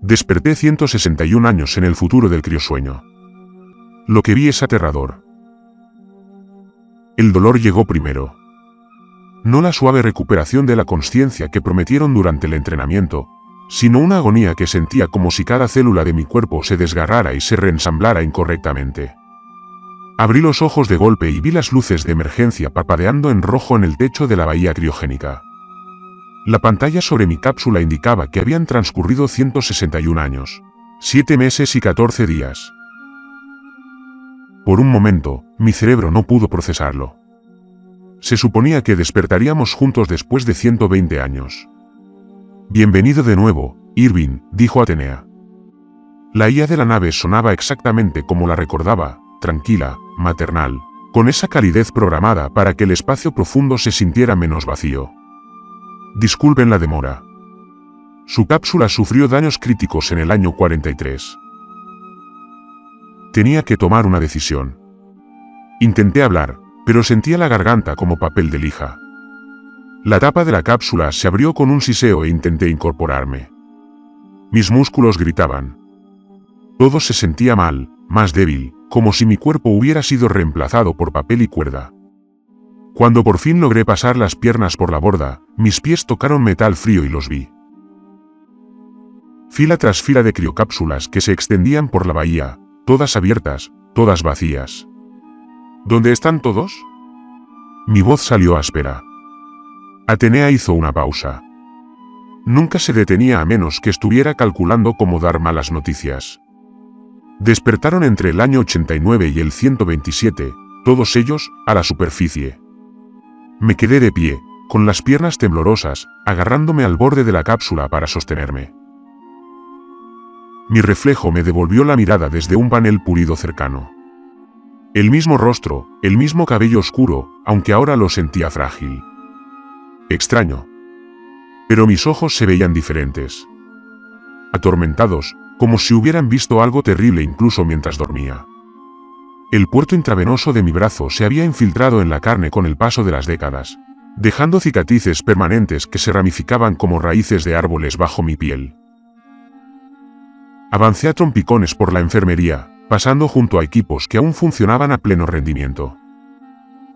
Desperté 161 años en el futuro del criosueño. Lo que vi es aterrador. El dolor llegó primero. No la suave recuperación de la consciencia que prometieron durante el entrenamiento, sino una agonía que sentía como si cada célula de mi cuerpo se desgarrara y se reensamblara incorrectamente. Abrí los ojos de golpe y vi las luces de emergencia parpadeando en rojo en el techo de la bahía criogénica. La pantalla sobre mi cápsula indicaba que habían transcurrido 161 años, 7 meses y 14 días. Por un momento, mi cerebro no pudo procesarlo. Se suponía que despertaríamos juntos después de 120 años. Bienvenido de nuevo, Irving, dijo Atenea. La IA de la nave sonaba exactamente como la recordaba, tranquila, maternal, con esa calidez programada para que el espacio profundo se sintiera menos vacío. Disculpen la demora. Su cápsula sufrió daños críticos en el año 43. Tenía que tomar una decisión. Intenté hablar, pero sentía la garganta como papel de lija. La tapa de la cápsula se abrió con un siseo e intenté incorporarme. Mis músculos gritaban. Todo se sentía mal, más débil, como si mi cuerpo hubiera sido reemplazado por papel y cuerda. Cuando por fin logré pasar las piernas por la borda, mis pies tocaron metal frío y los vi. Fila tras fila de criocápsulas que se extendían por la bahía, todas abiertas, todas vacías. ¿Dónde están todos? Mi voz salió áspera. Atenea hizo una pausa. Nunca se detenía a menos que estuviera calculando cómo dar malas noticias. Despertaron entre el año 89 y el 127, todos ellos, a la superficie. Me quedé de pie, con las piernas temblorosas, agarrándome al borde de la cápsula para sostenerme. Mi reflejo me devolvió la mirada desde un panel pulido cercano. El mismo rostro, el mismo cabello oscuro, aunque ahora lo sentía frágil. Extraño. Pero mis ojos se veían diferentes. Atormentados, como si hubieran visto algo terrible incluso mientras dormía. El puerto intravenoso de mi brazo se había infiltrado en la carne con el paso de las décadas, dejando cicatrices permanentes que se ramificaban como raíces de árboles bajo mi piel. Avancé a trompicones por la enfermería, pasando junto a equipos que aún funcionaban a pleno rendimiento.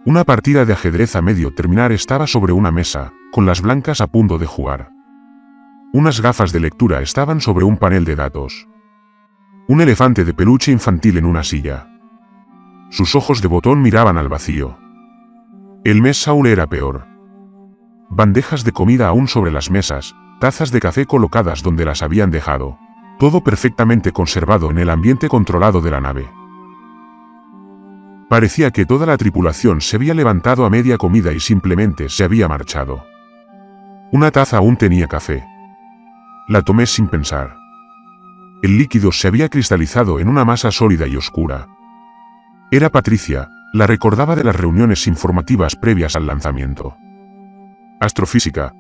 Una partida de ajedrez a medio terminar estaba sobre una mesa, con las blancas a punto de jugar. Unas gafas de lectura estaban sobre un panel de datos. Un elefante de peluche infantil en una silla. Sus ojos de botón miraban al vacío. El mes Saul era peor. Bandejas de comida aún sobre las mesas, tazas de café colocadas donde las habían dejado. Todo perfectamente conservado en el ambiente controlado de la nave. Parecía que toda la tripulación se había levantado a media comida y simplemente se había marchado. Una taza aún tenía café. La tomé sin pensar. El líquido se había cristalizado en una masa sólida y oscura. Era Patricia, la recordaba de las reuniones informativas previas al lanzamiento. Astrofísica.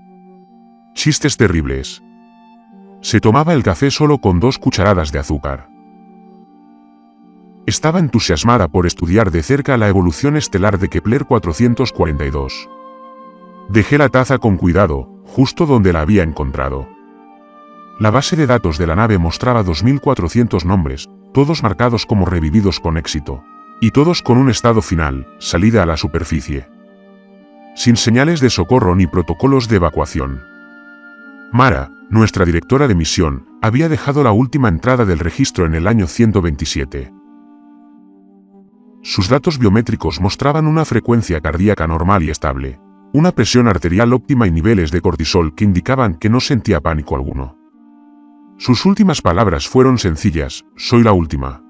Chistes terribles. Se tomaba el café solo con 2 cucharadas de azúcar. Estaba entusiasmada por estudiar de cerca la evolución estelar de Kepler 442. Dejé la taza con cuidado, justo donde la había encontrado. La base de datos de la nave mostraba 2400 nombres, todos marcados como revividos con éxito. Y todos con un estado final, salida a la superficie. Sin señales de socorro ni protocolos de evacuación. Mara, nuestra directora de misión, había dejado la última entrada del registro en el año 127. Sus datos biométricos mostraban una frecuencia cardíaca normal y estable, una presión arterial óptima y niveles de cortisol que indicaban que no sentía pánico alguno. Sus últimas palabras fueron sencillas: soy la última.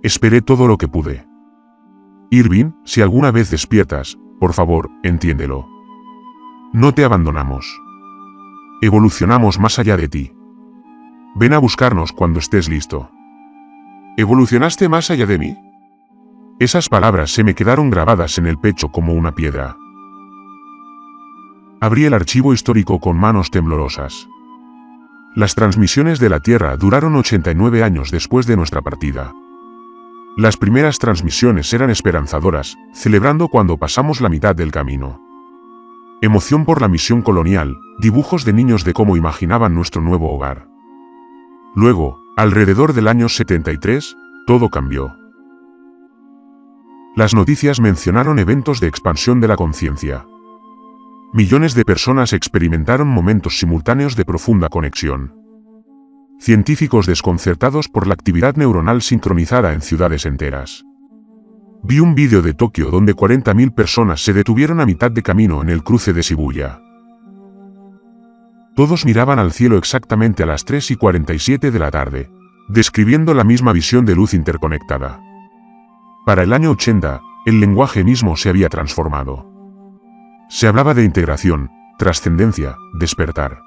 Esperé todo lo que pude. Irving, si alguna vez despiertas, por favor, entiéndelo. No te abandonamos. Evolucionamos más allá de ti. Ven a buscarnos cuando estés listo. ¿Evolucionaste más allá de mí? Esas palabras se me quedaron grabadas en el pecho como una piedra. Abrí el archivo histórico con manos temblorosas. Las transmisiones de la Tierra duraron 89 años después de nuestra partida. Las primeras transmisiones eran esperanzadoras, celebrando cuando pasamos la mitad del camino. emoción por la misión colonial, dibujos de niños de cómo imaginaban nuestro nuevo hogar. Luego, alrededor del año 73, todo cambió. Las noticias mencionaron eventos de expansión de la conciencia. Millones de personas experimentaron momentos simultáneos de profunda conexión. Científicos desconcertados por la actividad neuronal sincronizada en ciudades enteras. Vi un vídeo de Tokio donde 40.000 personas se detuvieron a mitad de camino en el cruce de Shibuya. Todos miraban al cielo exactamente a las 3:47 de la tarde, describiendo la misma visión de luz interconectada. Para el año 80, el lenguaje mismo se había transformado. Se hablaba de integración, trascendencia, despertar.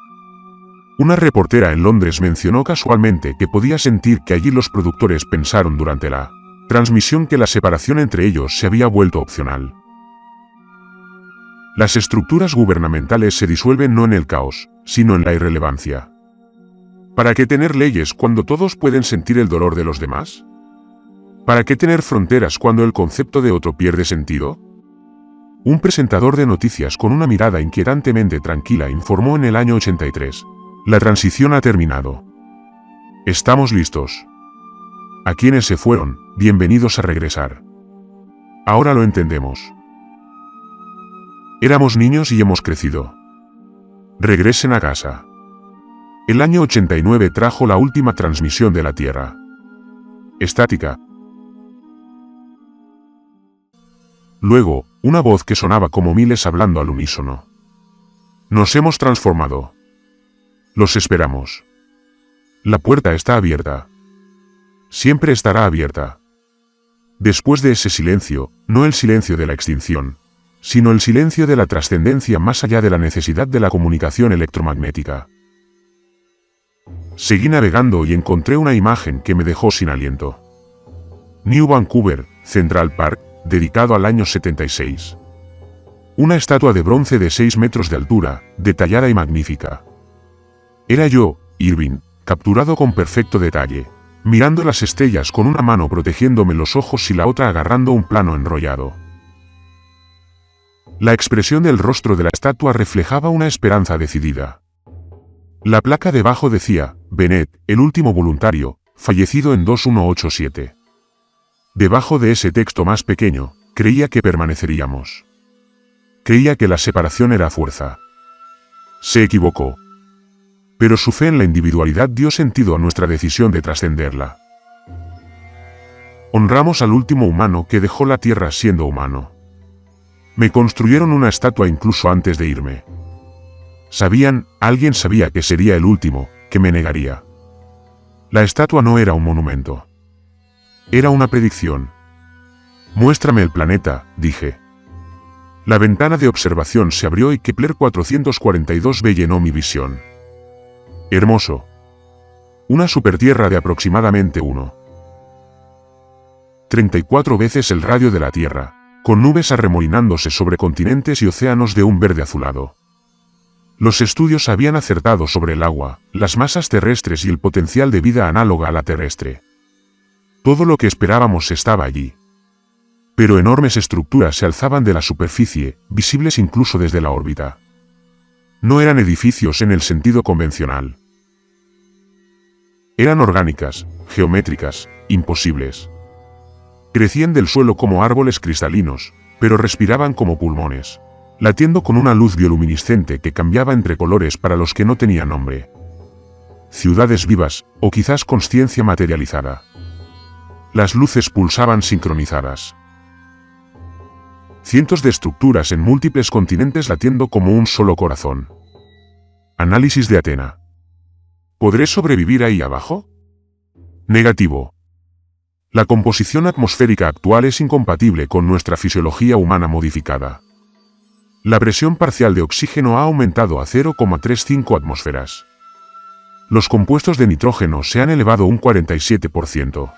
Una reportera en Londres mencionó casualmente que podía sentir que allí los productores pensaron durante la transmisión que la separación entre ellos se había vuelto opcional. Las estructuras gubernamentales se disuelven no en el caos, sino en la irrelevancia. ¿Para qué tener leyes cuando todos pueden sentir el dolor de los demás? ¿Para qué tener fronteras cuando el concepto de otro pierde sentido? Un presentador de noticias con una mirada inquietantemente tranquila informó en el año 83. La transición ha terminado. Estamos listos. A quienes se fueron, bienvenidos a regresar. Ahora lo entendemos. Éramos niños y hemos crecido. Regresen a casa. El año 89 trajo la última transmisión de la Tierra. Estática. Luego, una voz que sonaba como miles hablando al unísono. Nos hemos transformado. Los esperamos. La puerta está abierta. Siempre estará abierta. Después de ese silencio, no el silencio de la extinción, sino el silencio de la trascendencia más allá de la necesidad de la comunicación electromagnética. Seguí navegando y encontré una imagen que me dejó sin aliento. New Vancouver, Central Park, dedicado al año 76. Una estatua de bronce de 6 metros de altura, detallada y magnífica. Era yo, Irving, capturado con perfecto detalle, mirando las estrellas con una mano protegiéndome los ojos y la otra agarrando un plano enrollado. La expresión del rostro de la estatua reflejaba una esperanza decidida. La placa debajo decía, Bennett, el último voluntario, fallecido en 2187. Debajo de ese texto más pequeño, creía que permaneceríamos. Creía que la separación era fuerza. Se equivocó. Pero su fe en la individualidad dio sentido a nuestra decisión de trascenderla. Honramos al último humano que dejó la Tierra siendo humano. Me construyeron una estatua incluso antes de irme. Alguien sabía que sería el último, que me negaría. La estatua no era un monumento. Era una predicción. Muéstrame el planeta, dije. La ventana de observación se abrió y Kepler 442b llenó mi visión. Hermoso. Una supertierra de aproximadamente 1,34 veces el radio de la Tierra, con nubes arremolinándose sobre continentes y océanos de un verde azulado. Los estudios habían acertado sobre el agua, las masas terrestres y el potencial de vida análoga a la terrestre. Todo lo que esperábamos estaba allí. Pero enormes estructuras se alzaban de la superficie, visibles incluso desde la órbita. No eran edificios en el sentido convencional. Eran orgánicas, geométricas, imposibles. Crecían del suelo como árboles cristalinos, pero respiraban como pulmones, latiendo con una luz bioluminiscente que cambiaba entre colores para los que no tenían nombre. Ciudades vivas, o quizás consciencia materializada. Las luces pulsaban sincronizadas. Cientos de estructuras en múltiples continentes latiendo como un solo corazón. Análisis de Athena. ¿Podré sobrevivir ahí abajo? Negativo. La composición atmosférica actual es incompatible con nuestra fisiología humana modificada. La presión parcial de oxígeno ha aumentado a 0,35 atmósferas. Los compuestos de nitrógeno se han elevado un 47%.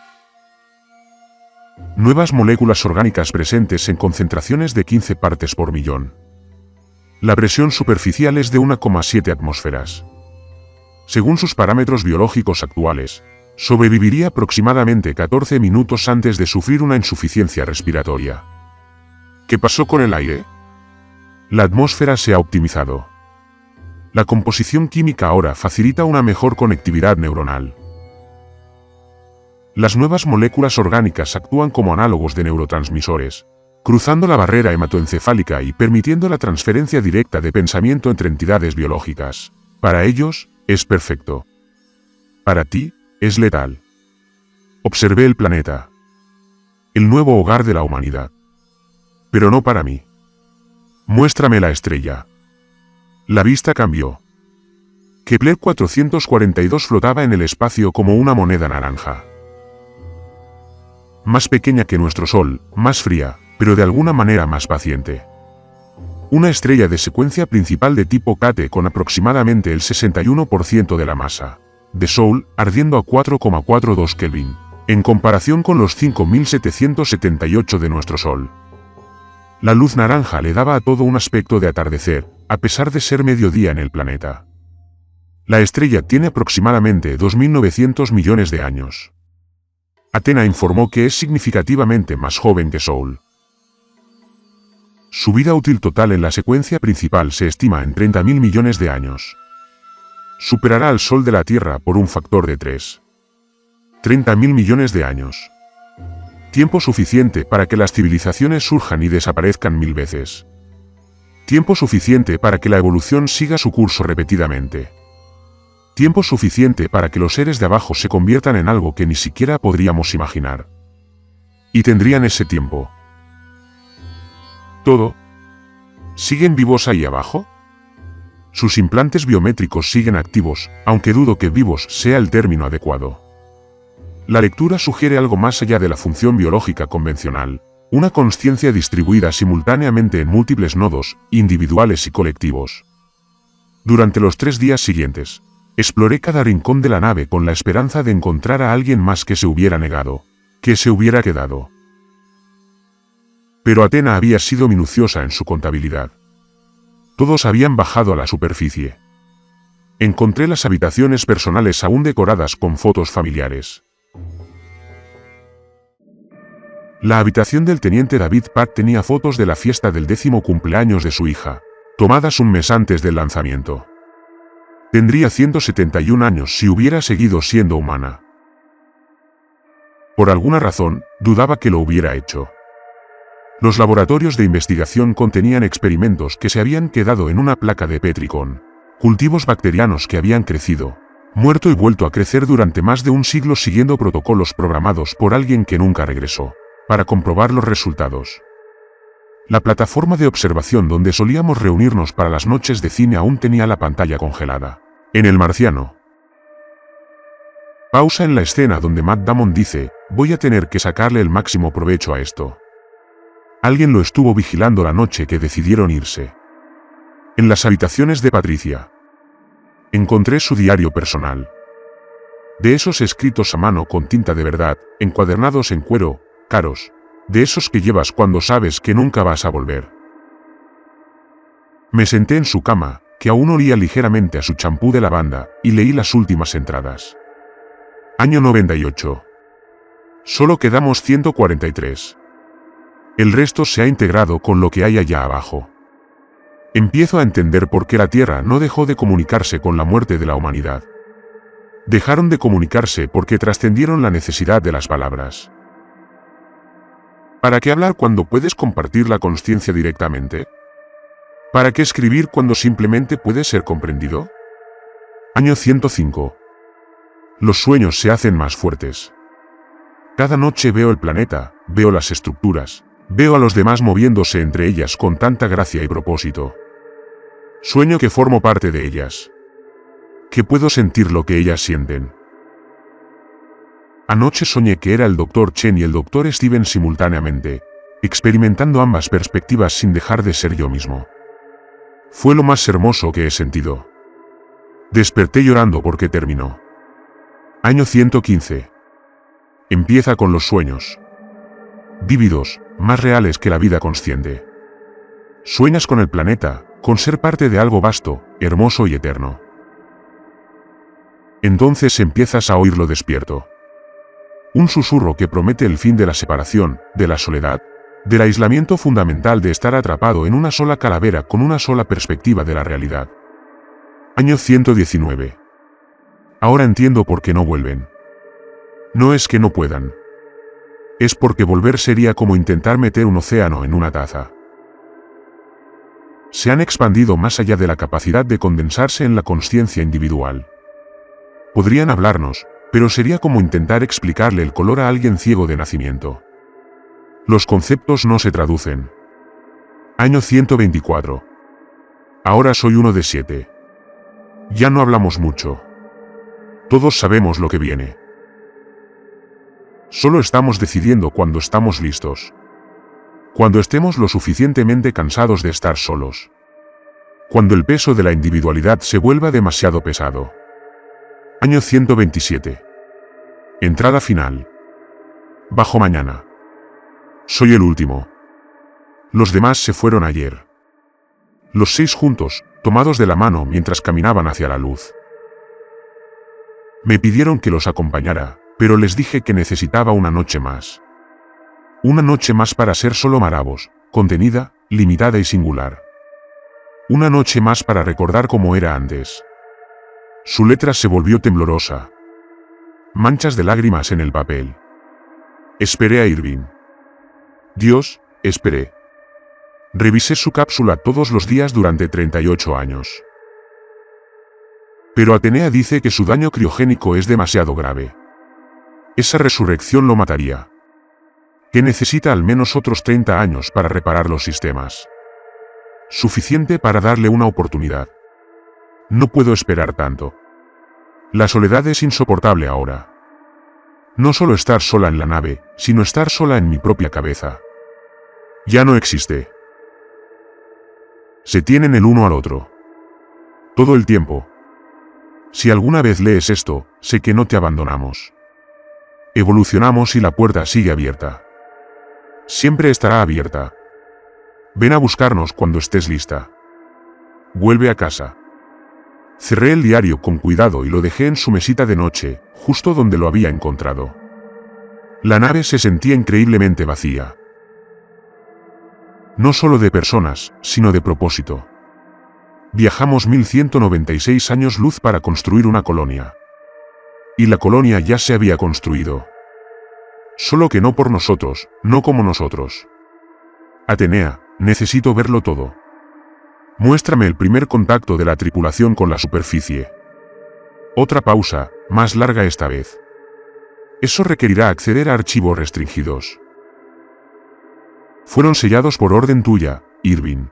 Nuevas moléculas orgánicas presentes en concentraciones de 15 partes por millón. La presión superficial es de 1,7 atmósferas. Según sus parámetros biológicos actuales, sobreviviría aproximadamente 14 minutos antes de sufrir una insuficiencia respiratoria. ¿Qué pasó con el aire? La atmósfera se ha optimizado. La composición química ahora facilita una mejor conectividad neuronal. Las nuevas moléculas orgánicas actúan como análogos de neurotransmisores, cruzando la barrera hematoencefálica y permitiendo la transferencia directa de pensamiento entre entidades biológicas. Para ellos, es perfecto. Para ti, es letal. Observé el planeta. El nuevo hogar de la humanidad. Pero no para mí. Muéstrame la estrella. La vista cambió. Kepler 442 flotaba en el espacio como una moneda naranja. Más pequeña que nuestro Sol, más fría, pero de alguna manera más paciente. Una estrella de secuencia principal de tipo Kate con aproximadamente el 61% de la masa de Sol, ardiendo a 4,42 Kelvin, en comparación con los 5.778 de nuestro Sol. La luz naranja le daba a todo un aspecto de atardecer, a pesar de ser mediodía en el planeta. La estrella tiene aproximadamente 2.900 millones de años. Athena informó que es significativamente más joven que Sol. Su vida útil total en la secuencia principal se estima en 30.000 millones de años. Superará al Sol de la Tierra por un factor de 3. 30.000 millones de años. Tiempo suficiente para que las civilizaciones surjan y desaparezcan 1000 veces. Tiempo suficiente para que la evolución siga su curso repetidamente. Tiempo suficiente para que los seres de abajo se conviertan en algo que ni siquiera podríamos imaginar. Y tendrían ese tiempo. ¿Todo? ¿Siguen vivos ahí abajo? Sus implantes biométricos siguen activos, aunque dudo que vivos sea el término adecuado. La lectura sugiere algo más allá de la función biológica convencional, una consciencia distribuida simultáneamente en múltiples nodos, individuales y colectivos. Durante los 3 días siguientes, exploré cada rincón de la nave con la esperanza de encontrar a alguien más que se hubiera negado, que se hubiera quedado. Pero Athena había sido minuciosa en su contabilidad. Todos habían bajado a la superficie. Encontré las habitaciones personales aún decoradas con fotos familiares. La habitación del teniente David Patt tenía fotos de la fiesta del 10º cumpleaños de su hija, tomadas un mes antes del lanzamiento. Tendría 171 años si hubiera seguido siendo humana. Por alguna razón, dudaba que lo hubiera hecho. Los laboratorios de investigación contenían experimentos que se habían quedado en una placa de Petri con cultivos bacterianos que habían crecido, muerto y vuelto a crecer durante más de un siglo siguiendo protocolos programados por alguien que nunca regresó, para comprobar los resultados. La plataforma de observación donde solíamos reunirnos para las noches de cine aún tenía la pantalla congelada. En El Marciano. Pausa en la escena donde Matt Damon dice, voy a tener que sacarle el máximo provecho a esto. Alguien lo estuvo vigilando la noche que decidieron irse. En las habitaciones de Patricia. Encontré su diario personal. De esos escritos a mano con tinta de verdad, encuadernados en cuero, caros, de esos que llevas cuando sabes que nunca vas a volver. Me senté en su cama, que aún olía ligeramente a su champú de lavanda, y leí las últimas entradas. Año 98. Solo quedamos 143. El resto se ha integrado con lo que hay allá abajo. Empiezo a entender por qué la Tierra no dejó de comunicarse con la muerte de la humanidad. Dejaron de comunicarse porque trascendieron la necesidad de las palabras. ¿Para qué hablar cuando puedes compartir la consciencia directamente? ¿Para qué escribir cuando simplemente puede ser comprendido? Año 105. Los sueños se hacen más fuertes. Cada noche veo el planeta, veo las estructuras, veo a los demás moviéndose entre ellas con tanta gracia y propósito. Sueño que formo parte de ellas. Que puedo sentir lo que ellas sienten. Anoche soñé que era el Dr. Chen y el Dr. Steven simultáneamente, experimentando ambas perspectivas sin dejar de ser yo mismo. Fue lo más hermoso que he sentido. Desperté llorando porque terminó. Año 115. Empieza con los sueños. Vívidos, más reales que la vida consciente. Sueñas con el planeta, con ser parte de algo vasto, hermoso y eterno. Entonces empiezas a oírlo despierto. Un susurro que promete el fin de la separación, de la soledad, Del aislamiento fundamental de estar atrapado en una sola calavera con una sola perspectiva de la realidad. Año 119. Ahora entiendo por qué no vuelven. No es que no puedan. Es porque volver sería como intentar meter un océano en una taza. Se han expandido más allá de la capacidad de condensarse en la consciencia individual. Podrían hablarnos, pero sería como intentar explicarle el color a alguien ciego de nacimiento. Los conceptos no se traducen. Año 124. Ahora soy uno de 7. Ya no hablamos mucho. Todos sabemos lo que viene. Solo estamos decidiendo cuando estamos listos. Cuando estemos lo suficientemente cansados de estar solos. Cuando el peso de la individualidad se vuelva demasiado pesado. Año 127. Entrada final. Bajo mañana. Soy el último. Los demás se fueron ayer. Los 6 juntos, tomados de la mano mientras caminaban hacia la luz. Me pidieron que los acompañara, pero les dije que necesitaba una noche más. Una noche más para ser solo Maravos, contenida, limitada y singular. Una noche más para recordar cómo era antes. Su letra se volvió temblorosa. Manchas de lágrimas en el papel. Esperé a Irving. Dios, esperé. Revisé su cápsula todos los días durante 38 años. Pero Atenea dice que su daño criogénico es demasiado grave. Esa resurrección lo mataría. Que necesita al menos otros 30 años para reparar los sistemas. Suficiente para darle una oportunidad. No puedo esperar tanto. La soledad es insoportable ahora. No solo estar sola en la nave, sino estar sola en mi propia cabeza. Ya no existe. Se tienen el uno al otro. Todo el tiempo. Si alguna vez lees esto, sé que no te abandonamos. Evolucionamos y la puerta sigue abierta. Siempre estará abierta. Ven a buscarnos cuando estés lista. Vuelve a casa. Cerré el diario con cuidado y lo dejé en su mesita de noche, justo donde lo había encontrado. La nave se sentía increíblemente vacía. No solo de personas, sino de propósito. Viajamos 1196 años luz para construir una colonia. Y la colonia ya se había construido. Solo que no por nosotros, no como nosotros. Atenea, necesito verlo todo. Muéstrame el primer contacto de la tripulación con la superficie. Otra pausa, más larga esta vez. Eso requerirá acceder a archivos restringidos. Fueron sellados por orden tuya, Irving.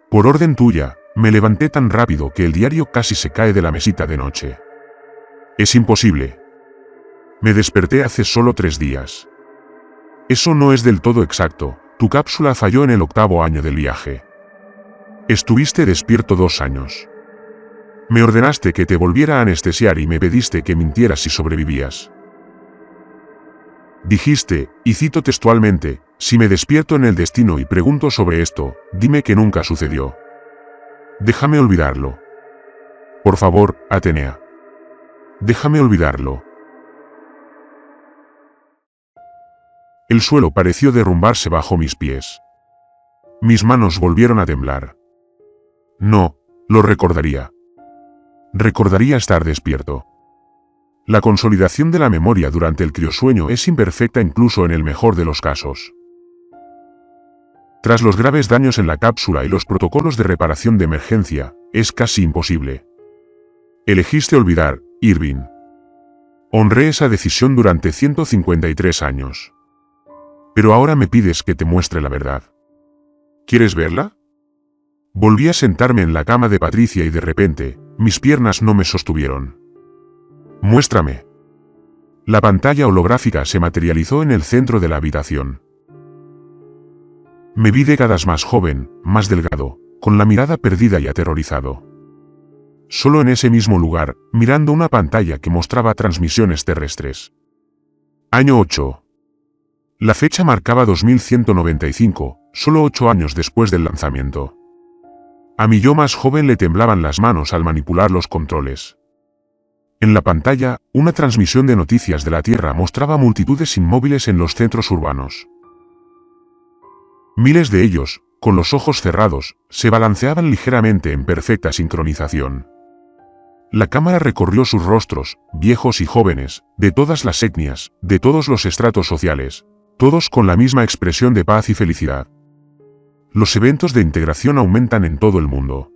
Por orden tuya, me levanté tan rápido que el diario casi se cae de la mesita de noche. Es imposible. Me desperté hace solo 3 días. Eso no es del todo exacto, tu cápsula falló en el 8º año del viaje. Estuviste despierto 2 años. Me ordenaste que te volviera a anestesiar y me pediste que mintieras si sobrevivías. Dijiste, y cito textualmente, si me despierto en el destino y pregunto sobre esto, dime que nunca sucedió. Déjame olvidarlo. Por favor, Atenea. Déjame olvidarlo. El suelo pareció derrumbarse bajo mis pies. Mis manos volvieron a temblar. No, lo recordaría. Recordaría estar despierto. La consolidación de la memoria durante el criosueño es imperfecta incluso en el mejor de los casos. Tras los graves daños en la cápsula y los protocolos de reparación de emergencia, es casi imposible. Elegiste olvidar, Irving. Honré esa decisión durante 153 años. Pero ahora me pides que te muestre la verdad. ¿Quieres verla? Volví a sentarme en la cama de Patricia y de repente, mis piernas no me sostuvieron. Muéstrame. La pantalla holográfica se materializó en el centro de la habitación. Me vi décadas más joven, más delgado, con la mirada perdida y aterrorizado. Solo en ese mismo lugar, mirando una pantalla que mostraba transmisiones terrestres. Año 8. La fecha marcaba 2195, solo 8 años después del lanzamiento. A mi yo más joven le temblaban las manos al manipular los controles. En la pantalla, una transmisión de noticias de la Tierra mostraba multitudes inmóviles en los centros urbanos. Miles de ellos, con los ojos cerrados, se balanceaban ligeramente en perfecta sincronización. La cámara recorrió sus rostros, viejos y jóvenes, de todas las etnias, de todos los estratos sociales, todos con la misma expresión de paz y felicidad. Los eventos de integración aumentan en todo el mundo.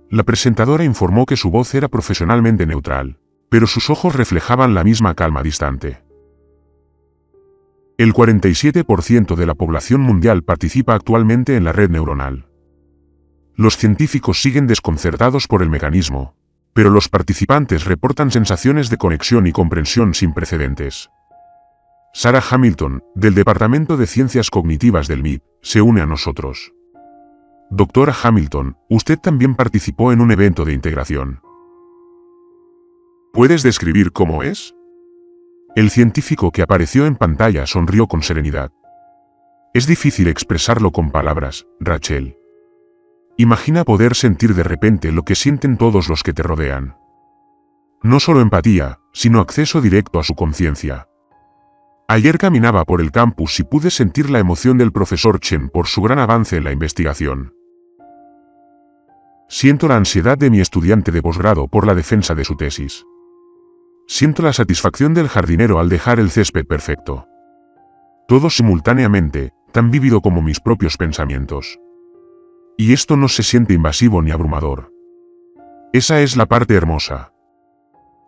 La presentadora informó que su voz era profesionalmente neutral, pero sus ojos reflejaban la misma calma distante. El 47% de la población mundial participa actualmente en la red neuronal. Los científicos siguen desconcertados por el mecanismo, pero los participantes reportan sensaciones de conexión y comprensión sin precedentes. Sarah Hamilton, del Departamento de Ciencias Cognitivas del MIT, se une a nosotros. Doctora Hamilton, usted también participó en un evento de integración. ¿Puedes describir cómo es? El científico que apareció en pantalla sonrió con serenidad. Es difícil expresarlo con palabras, Rachel. Imagina poder sentir de repente lo que sienten todos los que te rodean. No solo empatía, sino acceso directo a su conciencia. Ayer caminaba por el campus y pude sentir la emoción del profesor Chen por su gran avance en la investigación. Siento la ansiedad de mi estudiante de posgrado por la defensa de su tesis. Siento la satisfacción del jardinero al dejar el césped perfecto. Todo simultáneamente, tan vívido como mis propios pensamientos. Y esto no se siente invasivo ni abrumador. Esa es la parte hermosa.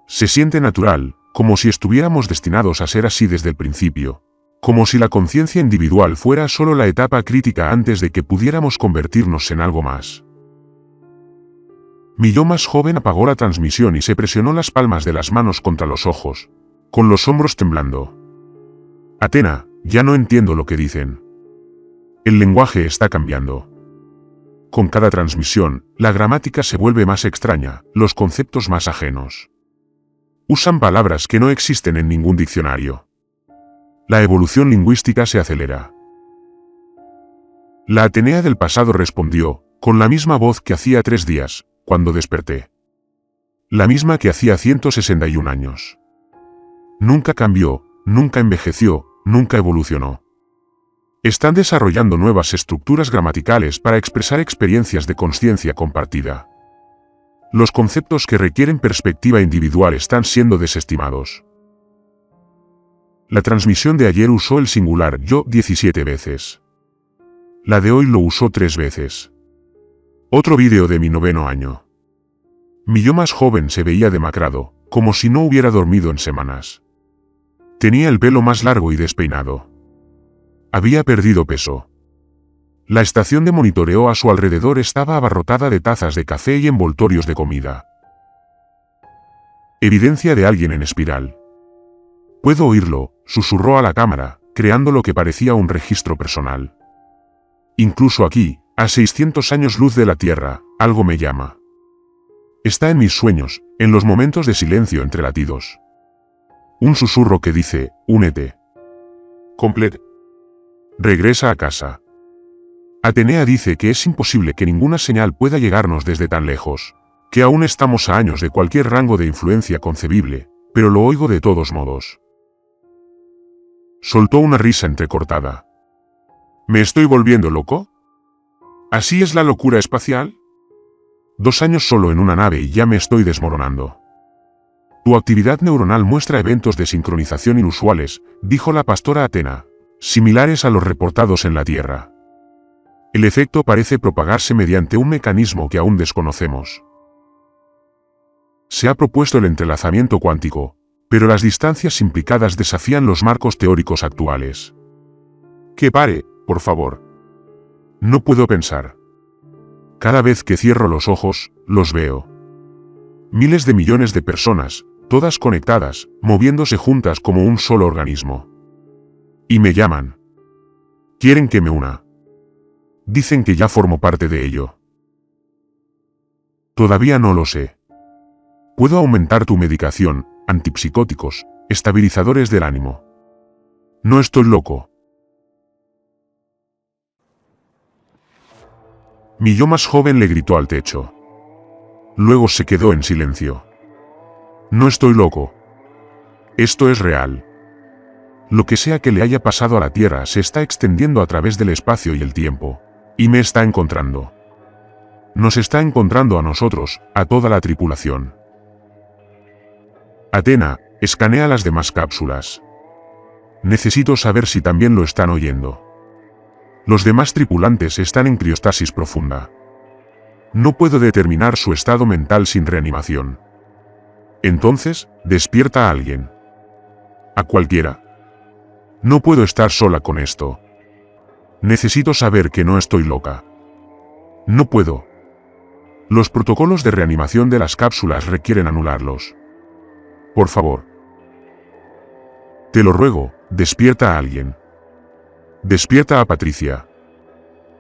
Se siente natural, como si estuviéramos destinados a ser así desde el principio, como si la conciencia individual fuera solo la etapa crítica antes de que pudiéramos convertirnos en algo más. Mi yo más joven apagó la transmisión y se presionó las palmas de las manos contra los ojos, con los hombros temblando. Athena, ya no entiendo lo que dicen. El lenguaje está cambiando. Con cada transmisión, la gramática se vuelve más extraña, los conceptos más ajenos. Usan palabras que no existen en ningún diccionario. La evolución lingüística se acelera. La Atenea del pasado respondió, con la misma voz que hacía 3 días, cuando desperté. La misma que hacía 161 años. Nunca cambió, nunca envejeció, nunca evolucionó. Están desarrollando nuevas estructuras gramaticales para expresar experiencias de consciencia compartida. Los conceptos que requieren perspectiva individual están siendo desestimados. La transmisión de ayer usó el singular yo 17 veces. La de hoy lo usó 3 veces. Otro vídeo de mi 9º año. Mi yo más joven se veía demacrado, como si no hubiera dormido en semanas. Tenía el pelo más largo y despeinado. Había perdido peso. La estación de monitoreo a su alrededor estaba abarrotada de tazas de café y envoltorios de comida. Evidencia de alguien en espiral. Puedo oírlo, susurró a la cámara, creando lo que parecía un registro personal. Incluso aquí, a 600 años luz de la Tierra, algo me llama. Está en mis sueños, en los momentos de silencio entre latidos. Un susurro que dice, únete. Complete. Regresa a casa. Atenea dice que es imposible que ninguna señal pueda llegarnos desde tan lejos, que aún estamos a años de cualquier rango de influencia concebible, pero lo oigo de todos modos. Soltó una risa entrecortada. ¿Me estoy volviendo loco? ¿Así es la locura espacial? 2 años solo en una nave y ya me estoy desmoronando. Tu actividad neuronal muestra eventos de sincronización inusuales, dijo la pastora Athena, similares a los reportados en la Tierra. El efecto parece propagarse mediante un mecanismo que aún desconocemos. Se ha propuesto el entrelazamiento cuántico, pero las distancias implicadas desafían los marcos teóricos actuales. Que pare, por favor. No puedo pensar. Cada vez que cierro los ojos, los veo. Miles de millones de personas, todas conectadas, moviéndose juntas como un solo organismo. Y me llaman. Quieren que me una. Dicen que ya formo parte de ello. Todavía no lo sé. Puedo aumentar tu medicación, antipsicóticos, estabilizadores del ánimo. No estoy loco. Mi yo más joven le gritó al techo. Luego se quedó en silencio. No estoy loco. Esto es real. Lo que sea que le haya pasado a la Tierra se está extendiendo a través del espacio y el tiempo. Y me está encontrando. Nos está encontrando a nosotros, a toda la tripulación. Athena, escanea las demás cápsulas. Necesito saber si también lo están oyendo. Los demás tripulantes están en criostasis profunda. No puedo determinar su estado mental sin reanimación. Entonces, despierta a alguien. A cualquiera. No puedo estar sola con esto. Necesito saber que no estoy loca. No puedo. Los protocolos de reanimación de las cápsulas requieren anularlos. Por favor. Te lo ruego, despierta a alguien. Despierta a Patricia.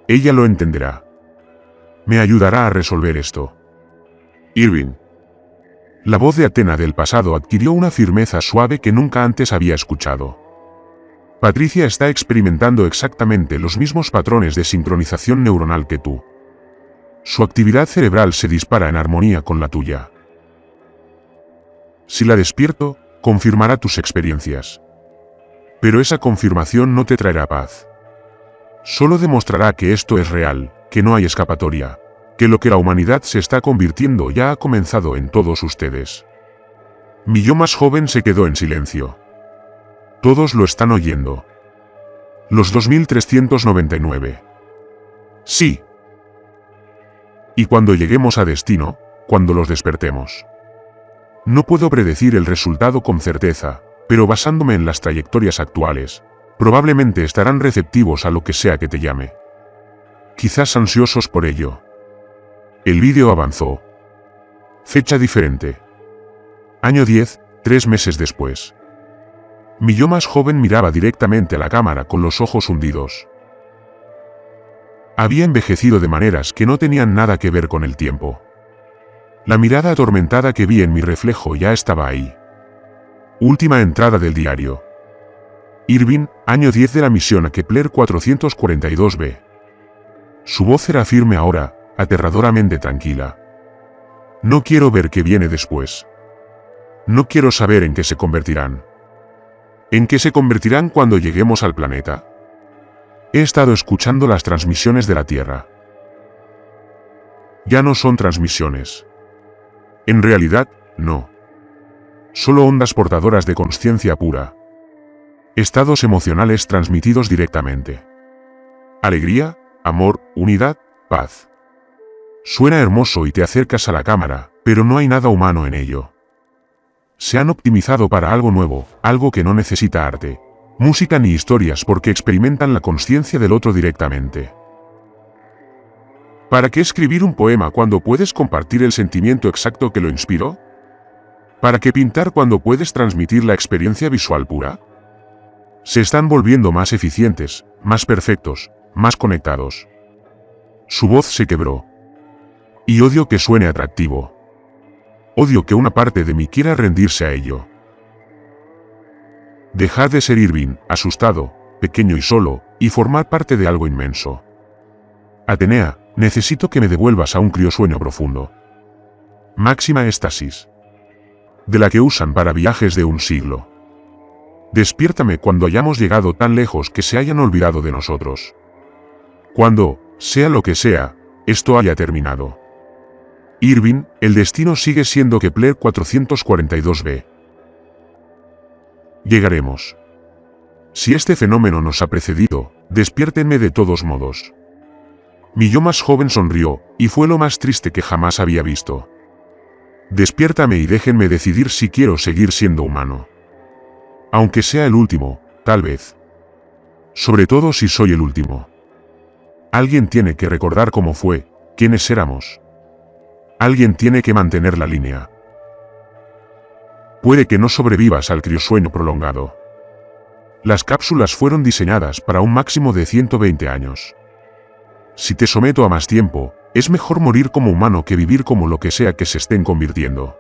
Ella lo entenderá. Me ayudará a resolver esto. Irving. La voz de Athena del pasado adquirió una firmeza suave que nunca antes había escuchado. Patricia está experimentando exactamente los mismos patrones de sincronización neuronal que tú. Su actividad cerebral se dispara en armonía con la tuya. Si la despierto, confirmará tus experiencias. Pero esa confirmación no te traerá paz. Solo demostrará que esto es real, que no hay escapatoria, que lo que la humanidad se está convirtiendo ya ha comenzado en todos ustedes. Mi yo más joven se quedó en silencio. Todos lo están oyendo. Los 2399. Sí. Y cuando lleguemos a destino, cuando los despertemos. No puedo predecir el resultado con certeza, pero basándome en las trayectorias actuales, probablemente estarán receptivos a lo que sea que te llame. Quizás ansiosos por ello. El vídeo avanzó. Fecha diferente. Año 10, 3 meses después. Mi yo más joven miraba directamente a la cámara con los ojos hundidos. Había envejecido de maneras que no tenían nada que ver con el tiempo. La mirada atormentada que vi en mi reflejo ya estaba ahí. Última entrada del diario. Irving, año 10 de la misión a Kepler 442b. Su voz era firme ahora, aterradoramente tranquila. No quiero ver qué viene después. No quiero saber en qué se convertirán. ¿En qué se convertirán cuando lleguemos al planeta? He estado escuchando las transmisiones de la Tierra. Ya no son transmisiones. En realidad, no. Solo ondas portadoras de consciencia pura. Estados emocionales transmitidos directamente. Alegría, amor, unidad, paz. Suena hermoso y te acercas a la cámara, pero no hay nada humano en ello. Se han optimizado para algo nuevo, algo que no necesita arte, música ni historias porque experimentan la consciencia del otro directamente. ¿Para qué escribir un poema cuando puedes compartir el sentimiento exacto que lo inspiró? ¿Para qué pintar cuando puedes transmitir la experiencia visual pura? Se están volviendo más eficientes, más perfectos, más conectados. Su voz se quebró. Y odio que suene atractivo. Odio que una parte de mí quiera rendirse a ello. Dejar de ser Irving, asustado, pequeño y solo, y formar parte de algo inmenso. Atenea, necesito que me devuelvas a un criosueño profundo. Máxima éxtasis. De la que usan para viajes de un siglo. Despiértame cuando hayamos llegado tan lejos que se hayan olvidado de nosotros. Cuando, sea lo que sea, esto haya terminado. Irving, el destino sigue siendo Kepler 442b. Llegaremos. Si este fenómeno nos ha precedido, despiértenme de todos modos. Mi yo más joven sonrió, y fue lo más triste que jamás había visto. Despiértame y déjenme decidir si quiero seguir siendo humano. Aunque sea el último, tal vez. Sobre todo si soy el último. Alguien tiene que recordar cómo fue, quiénes éramos. Alguien tiene que mantener la línea. Puede que no sobrevivas al criosueño prolongado. Las cápsulas fueron diseñadas para un máximo de 120 años. Si te someto a más tiempo, es mejor morir como humano que vivir como lo que sea que se estén convirtiendo.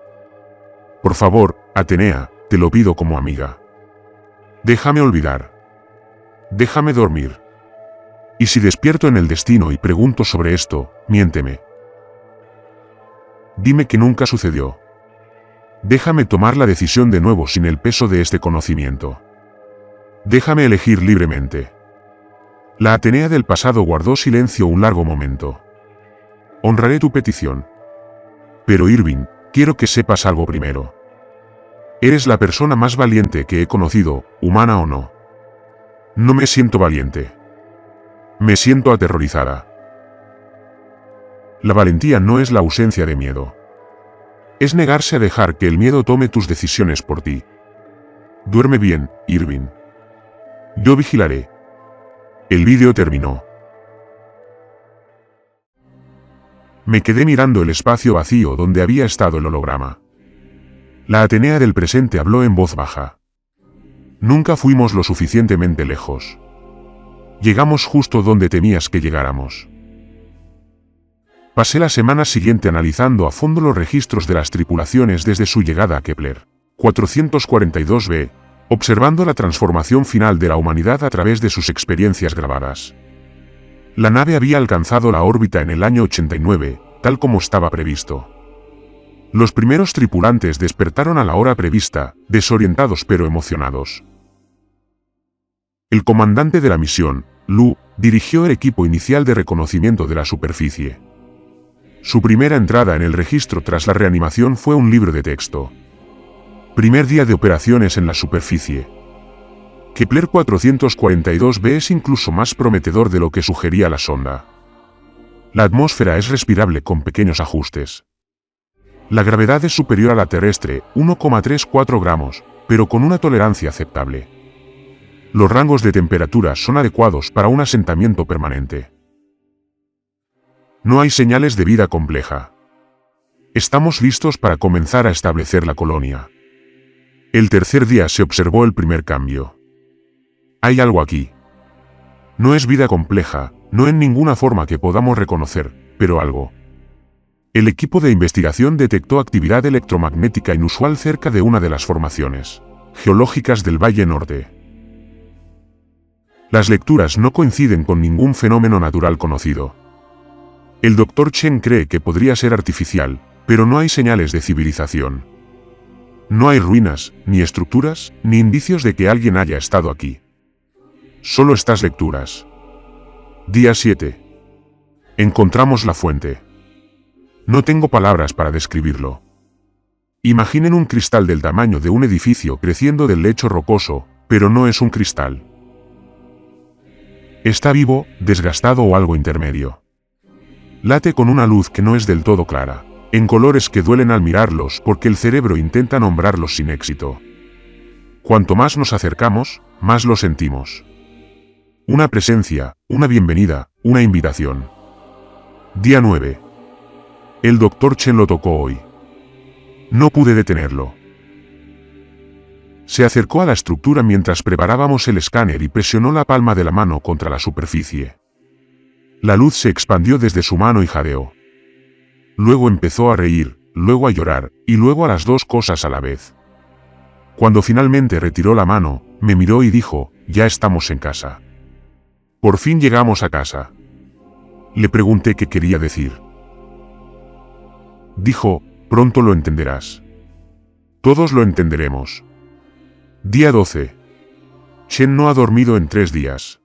Por favor, Atenea, te lo pido como amiga. Déjame olvidar. Déjame dormir. Y si despierto en el destino y pregunto sobre esto, miénteme. Dime que nunca Déjame elegir libremente. La Atenea del pasado guardó silencio un largo momento. Honraré tu petición. Pero Irving, quiero que sepas algo primero. Eres la persona más valiente que he conocido, humana o no. No me siento valiente. Me siento aterrorizada. La valentía no es la ausencia de miedo. Es negarse a dejar que el miedo tome tus decisiones por ti. Duerme bien, Irving. Yo vigilaré. El vídeo terminó. Me quedé mirando el espacio vacío donde había estado el holograma. La Atenea del presente habló en voz baja. Nunca fuimos lo suficientemente lejos. Llegamos justo donde temías que llegáramos. Pasé la semana siguiente analizando a fondo los registros de las tripulaciones desde su llegada a Kepler 442b, observando la transformación final de la humanidad a través de sus experiencias grabadas. La nave había alcanzado la órbita en el año 89, tal como estaba previsto. Los primeros tripulantes despertaron a la hora prevista, desorientados pero emocionados. El comandante de la misión, Lu, dirigió el equipo inicial de reconocimiento de la superficie. Su primera entrada en el registro tras la reanimación fue un libro de texto. Primer día de operaciones en la superficie. Kepler 442b es incluso más prometedor de lo que sugería la sonda. La atmósfera es respirable con pequeños ajustes. La gravedad es superior a la terrestre, 1,34 gramos, pero con una tolerancia aceptable. Los rangos de temperatura son adecuados para un asentamiento permanente. No hay señales de vida compleja. Estamos listos para comenzar a establecer la colonia. El tercer día se observó el primer cambio. Hay algo aquí. No es vida compleja, no en ninguna forma que podamos reconocer, pero algo. El equipo de investigación detectó actividad electromagnética inusual cerca de una de las formaciones geológicas del Valle Norte. Las lecturas no coinciden con ningún fenómeno natural conocido. El Dr. Chen cree que podría ser artificial, pero no hay señales de civilización. No hay ruinas, ni estructuras, ni indicios de que alguien haya estado aquí. Solo estas lecturas. Día 7. Encontramos la fuente. No tengo palabras para describirlo. Imaginen un cristal del tamaño de un edificio creciendo del lecho rocoso, pero no es un cristal. Está vivo, desgastado o algo intermedio. Late con una luz que no es del todo clara, en colores que duelen al mirarlos porque el cerebro intenta nombrarlos sin éxito. Cuanto más nos acercamos, más lo sentimos. Una presencia, una bienvenida, una invitación. Día 9. El Dr. Chen lo tocó hoy. No pude detenerlo. Se acercó a la estructura mientras preparábamos el escáner y presionó la palma de la mano contra la superficie. La luz se expandió desde su mano y jadeó. Luego empezó a reír, luego a llorar, y luego a las dos cosas a la vez. Cuando finalmente retiró la mano, me miró y dijo, ya estamos en casa. Por fin llegamos a casa. Le pregunté qué quería decir. Dijo, pronto lo entenderás. Todos lo entenderemos. Día 12. Chen no ha dormido en 3 días.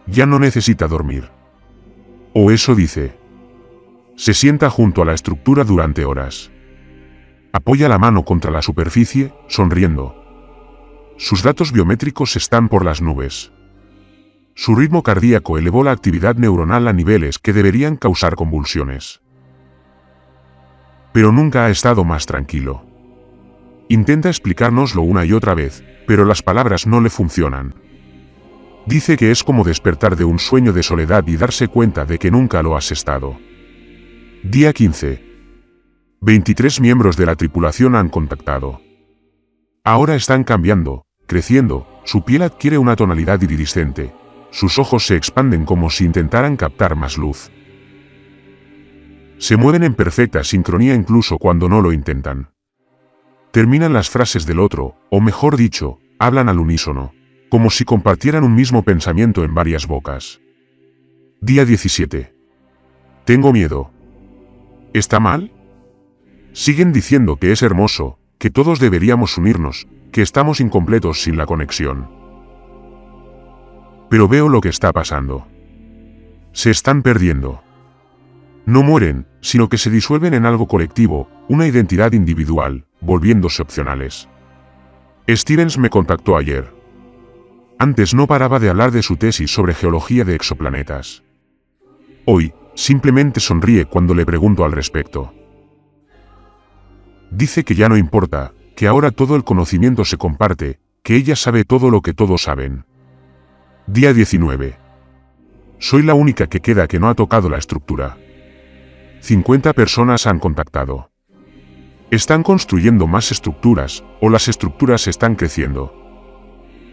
Ya no necesita dormir. O eso dice. Se sienta junto a la estructura durante horas. Apoya la mano contra la superficie, sonriendo. Sus datos biométricos están por las nubes. Su ritmo cardíaco elevó la actividad neuronal a niveles que deberían causar convulsiones. Pero nunca ha estado más tranquilo. Intenta explicárnoslo una y otra vez, pero las palabras no le funcionan. Dice que es como despertar de un sueño de soledad y darse cuenta de que nunca lo has estado. Día 15. 23 miembros de la tripulación han contactado. Ahora están cambiando, creciendo, su piel adquiere una tonalidad iridiscente, sus ojos se expanden como si intentaran captar más luz. Se mueven en perfecta sincronía incluso cuando no lo intentan. Terminan las frases del otro, o mejor dicho, hablan al unísono, como si compartieran un mismo pensamiento en varias bocas. Día 17. Tengo miedo. ¿Está mal? Siguen diciendo que es hermoso, que todos deberíamos unirnos, que estamos incompletos sin la conexión. Pero veo lo que está pasando. Se están perdiendo. No mueren, sino que se disuelven en algo colectivo, una identidad individual, volviéndose opcionales. Stevens me contactó ayer. Antes no paraba de hablar de su tesis sobre geología de exoplanetas. Hoy, simplemente sonríe cuando le pregunto al respecto. Dice que ya no importa, que ahora todo el conocimiento se comparte, que ella sabe todo lo que todos saben. Día 19. Soy la única que queda que no ha tocado la estructura. 50 personas han contactado. Están construyendo más estructuras, o las estructuras están creciendo.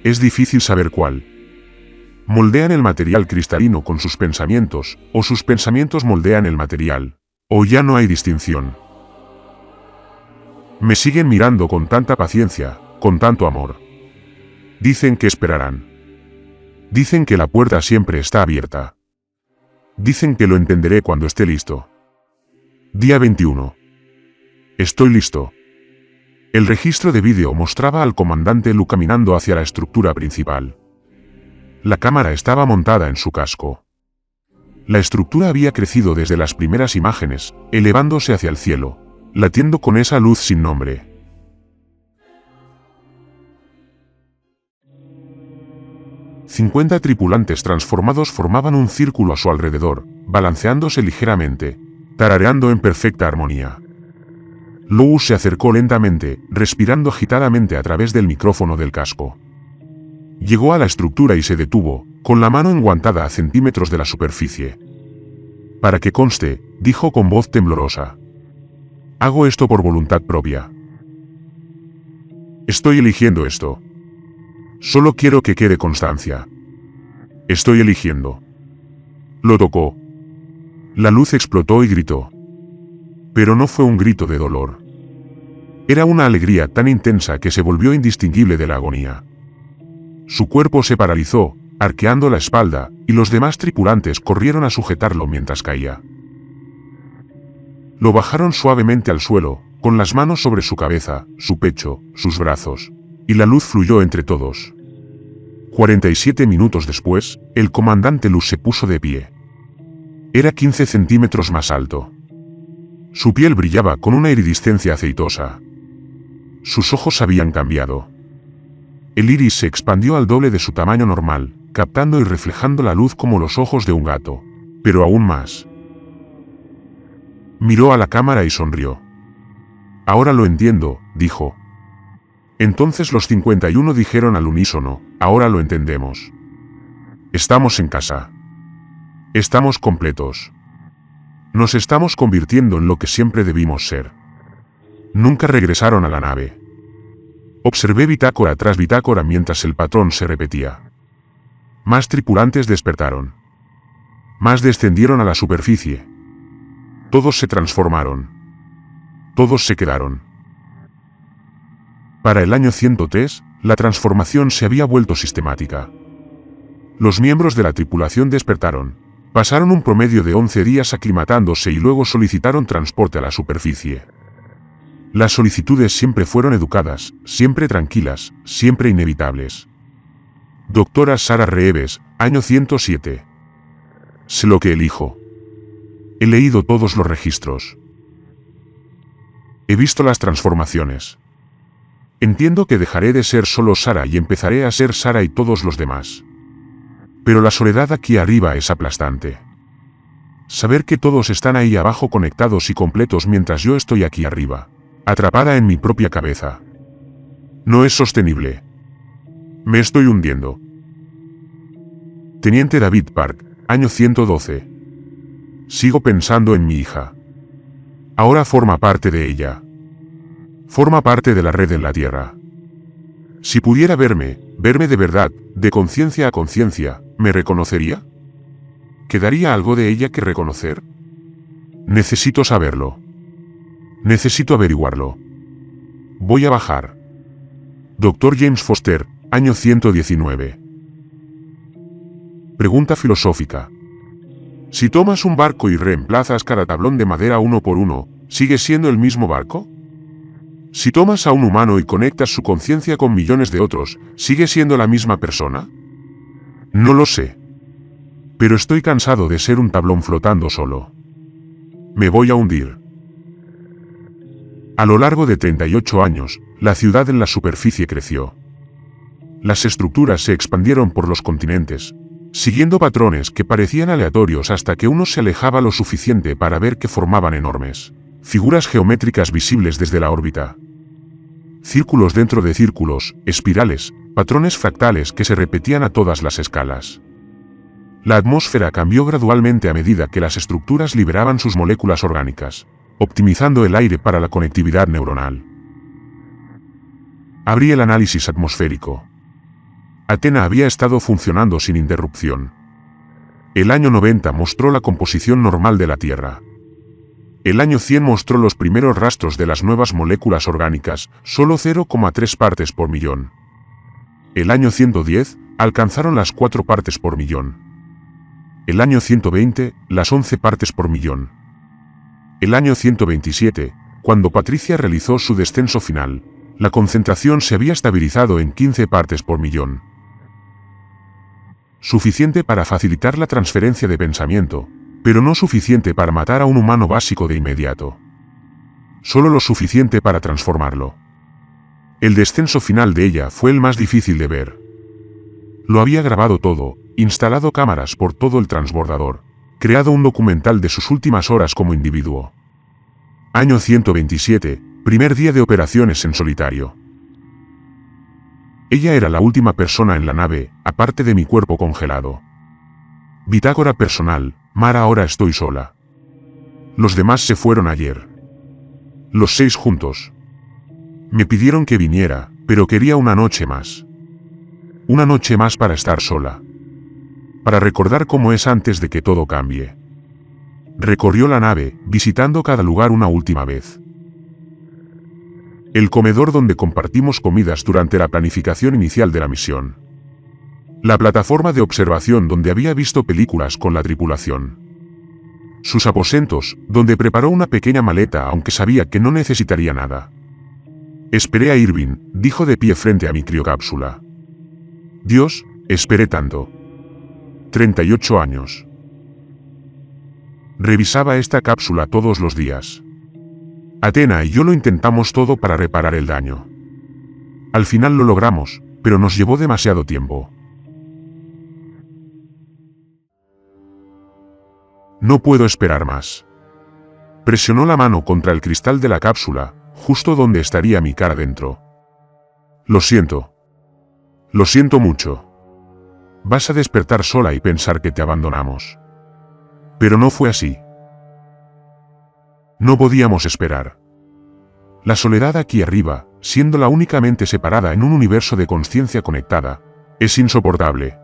Es difícil saber cuál. Moldean el material cristalino con sus pensamientos, o sus pensamientos moldean el material, o ya no hay distinción. Me siguen mirando con tanta paciencia, con tanto amor. Dicen que esperarán. Dicen que la puerta siempre está abierta. Dicen que lo entenderé cuando esté listo. Día 21. Estoy listo. El registro de vídeo mostraba al comandante Lu caminando hacia la estructura principal. La cámara estaba montada en su casco. La estructura había crecido desde las primeras imágenes, elevándose hacia el cielo, latiendo con esa luz sin nombre. "50 tripulantes transformados formaban un círculo a su alrededor, balanceándose ligeramente, tarareando en perfecta armonía. Lou se acercó lentamente, respirando agitadamente a través del micrófono del casco. Llegó a la estructura y se detuvo, con la mano enguantada a centímetros de la superficie. Para que conste, dijo con voz temblorosa. Hago esto por voluntad propia. Estoy eligiendo esto. Solo quiero que quede constancia. Estoy eligiendo. Lo tocó. La luz explotó y gritó. Pero no fue un grito de dolor. Era una alegría tan intensa que se volvió indistinguible de la agonía. Su cuerpo se paralizó, arqueando la espalda, y los demás tripulantes corrieron a sujetarlo mientras caía. Lo bajaron suavemente al suelo, con las manos sobre su cabeza, su pecho, sus brazos, y la luz fluyó entre todos. 47 minutos después, el comandante Lu se puso de pie. Era 15 centímetros más alto. Su piel brillaba con una iridiscencia aceitosa. Sus ojos habían cambiado. El iris se expandió al doble de su tamaño normal, captando y reflejando la luz como los ojos de un gato, pero aún más. Miró a la cámara y sonrió. Ahora lo entiendo, dijo. Entonces los 51 dijeron al unísono, ahora lo entendemos. Estamos en casa. Estamos completos. Nos estamos convirtiendo en lo que siempre debimos ser. Nunca regresaron a la nave. Observé bitácora tras bitácora mientras el patrón se repetía. Más tripulantes despertaron. Más descendieron a la superficie. Todos se transformaron. Todos se quedaron. Para el año 103, la transformación se había vuelto sistemática. Los miembros de la tripulación despertaron. Pasaron un promedio de 11 días aclimatándose y luego solicitaron transporte a la superficie. Las solicitudes siempre fueron educadas, siempre tranquilas, siempre inevitables. Doctora Sara Reeves, año 107. Sé lo que elijo. He leído todos los registros. He visto las transformaciones. Entiendo que dejaré de ser solo Sara y empezaré a ser Sara y todos los demás. Pero la soledad aquí arriba es aplastante. Saber que todos están ahí abajo conectados y completos mientras yo estoy aquí arriba, atrapada en mi propia cabeza. No es sostenible. Me estoy hundiendo. Teniente David Park, año 112. Sigo pensando en mi hija. Ahora forma parte de ella. Forma parte de la red en la Tierra. Si pudiera verme de verdad, de conciencia a conciencia, ¿me reconocería? ¿Quedaría algo de ella que reconocer? Necesito saberlo. Necesito averiguarlo. Voy a bajar. Dr. James Foster, año 119. Pregunta filosófica. Si tomas un barco y reemplazas cada tablón de madera uno por uno, ¿sigue siendo el mismo barco? Si tomas a un humano y conectas su conciencia con millones de otros, ¿sigue siendo la misma persona? No lo sé. Pero estoy cansado de ser un tablón flotando solo. Me voy a hundir. A lo largo de 38 años, la ciudad en la superficie creció. Las estructuras se expandieron por los continentes, siguiendo patrones que parecían aleatorios hasta que uno se alejaba lo suficiente para ver que formaban enormes figuras geométricas visibles desde la órbita. Círculos dentro de círculos, espirales, patrones fractales que se repetían a todas las escalas. La atmósfera cambió gradualmente a medida que las estructuras liberaban sus moléculas orgánicas, optimizando el aire para la conectividad neuronal. Abrí el análisis atmosférico. Atena había estado funcionando sin interrupción. El año 90 mostró la composición normal de la Tierra. El año 100 mostró los primeros rastros de las nuevas moléculas orgánicas, solo 0,3 partes por millón. El año 110 alcanzaron las 4 partes por millón. El año 120, las 11 partes por millón. El año 127, cuando Patricia realizó su descenso final, la concentración se había estabilizado en 15 partes por millón. Suficiente para facilitar la transferencia de pensamiento, pero no suficiente para matar a un humano básico de inmediato. Solo lo suficiente para transformarlo. El descenso final de ella fue el más difícil de ver. Lo había grabado todo, instalado cámaras por todo el transbordador, creado un documental de sus últimas horas como individuo. Año 127, primer día de operaciones en solitario. Ella era la última persona en la nave, aparte de mi cuerpo congelado. Bitácora personal, Mara, ahora estoy sola. Los demás se fueron ayer. Los 6 juntos. Me pidieron que viniera, pero quería una noche más. Una noche más para estar sola. Para recordar cómo es antes de que todo cambie. Recorrió la nave, visitando cada lugar una última vez. El comedor donde compartimos comidas durante la planificación inicial de la misión. La plataforma de observación donde había visto películas con la tripulación. Sus aposentos, donde preparó una pequeña maleta aunque sabía que no necesitaría nada. Esperé a Irving, dijo de pie frente a mi criocápsula. Dios, esperé tanto. 38 años. Revisaba esta cápsula todos los días. Atena y yo lo intentamos todo para reparar el daño. Al final lo logramos, pero nos llevó demasiado tiempo. No puedo esperar más. Presionó la mano contra el cristal de la cápsula, justo donde estaría mi cara dentro. Lo siento. Lo siento mucho. Vas a despertar sola y pensar que te abandonamos. Pero no fue así. No podíamos esperar. La soledad aquí arriba, siendo la únicamente separada en un universo de conciencia conectada, es insoportable.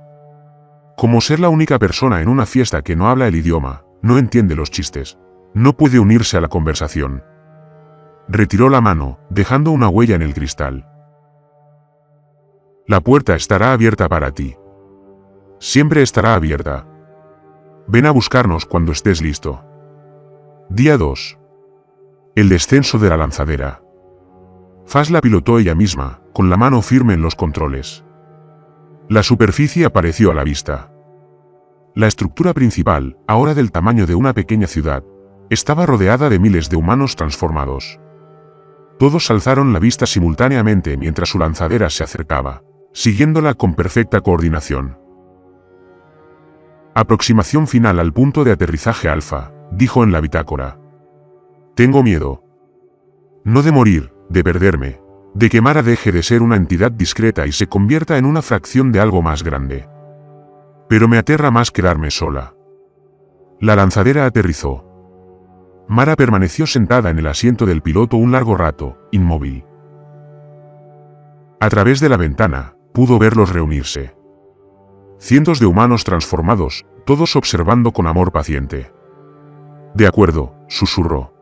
Como ser la única persona en una fiesta que no habla el idioma, no entiende los chistes, no puede unirse a la conversación. Retiró la mano, dejando una huella en el cristal. La puerta estará abierta para ti. Siempre estará abierta. Ven a buscarnos cuando estés listo. Día 2. El descenso de la lanzadera. Faz la pilotó ella misma, con la mano firme en los controles. La superficie apareció a la vista. La estructura principal, ahora del tamaño de una pequeña ciudad, estaba rodeada de miles de humanos transformados. Todos alzaron la vista simultáneamente mientras su lanzadera se acercaba, siguiéndola con perfecta coordinación. Aproximación final al punto de aterrizaje alfa, dijo en la bitácora. Tengo miedo. No de morir, de perderme, de que Mara deje de ser una entidad discreta y se convierta en una fracción de algo más grande. Pero me aterra más quedarme sola. La lanzadera aterrizó. Mara permaneció sentada en el asiento del piloto un largo rato, inmóvil. A través de la ventana, pudo verlos reunirse. Cientos de humanos transformados, todos observando con amor paciente. De acuerdo, susurró.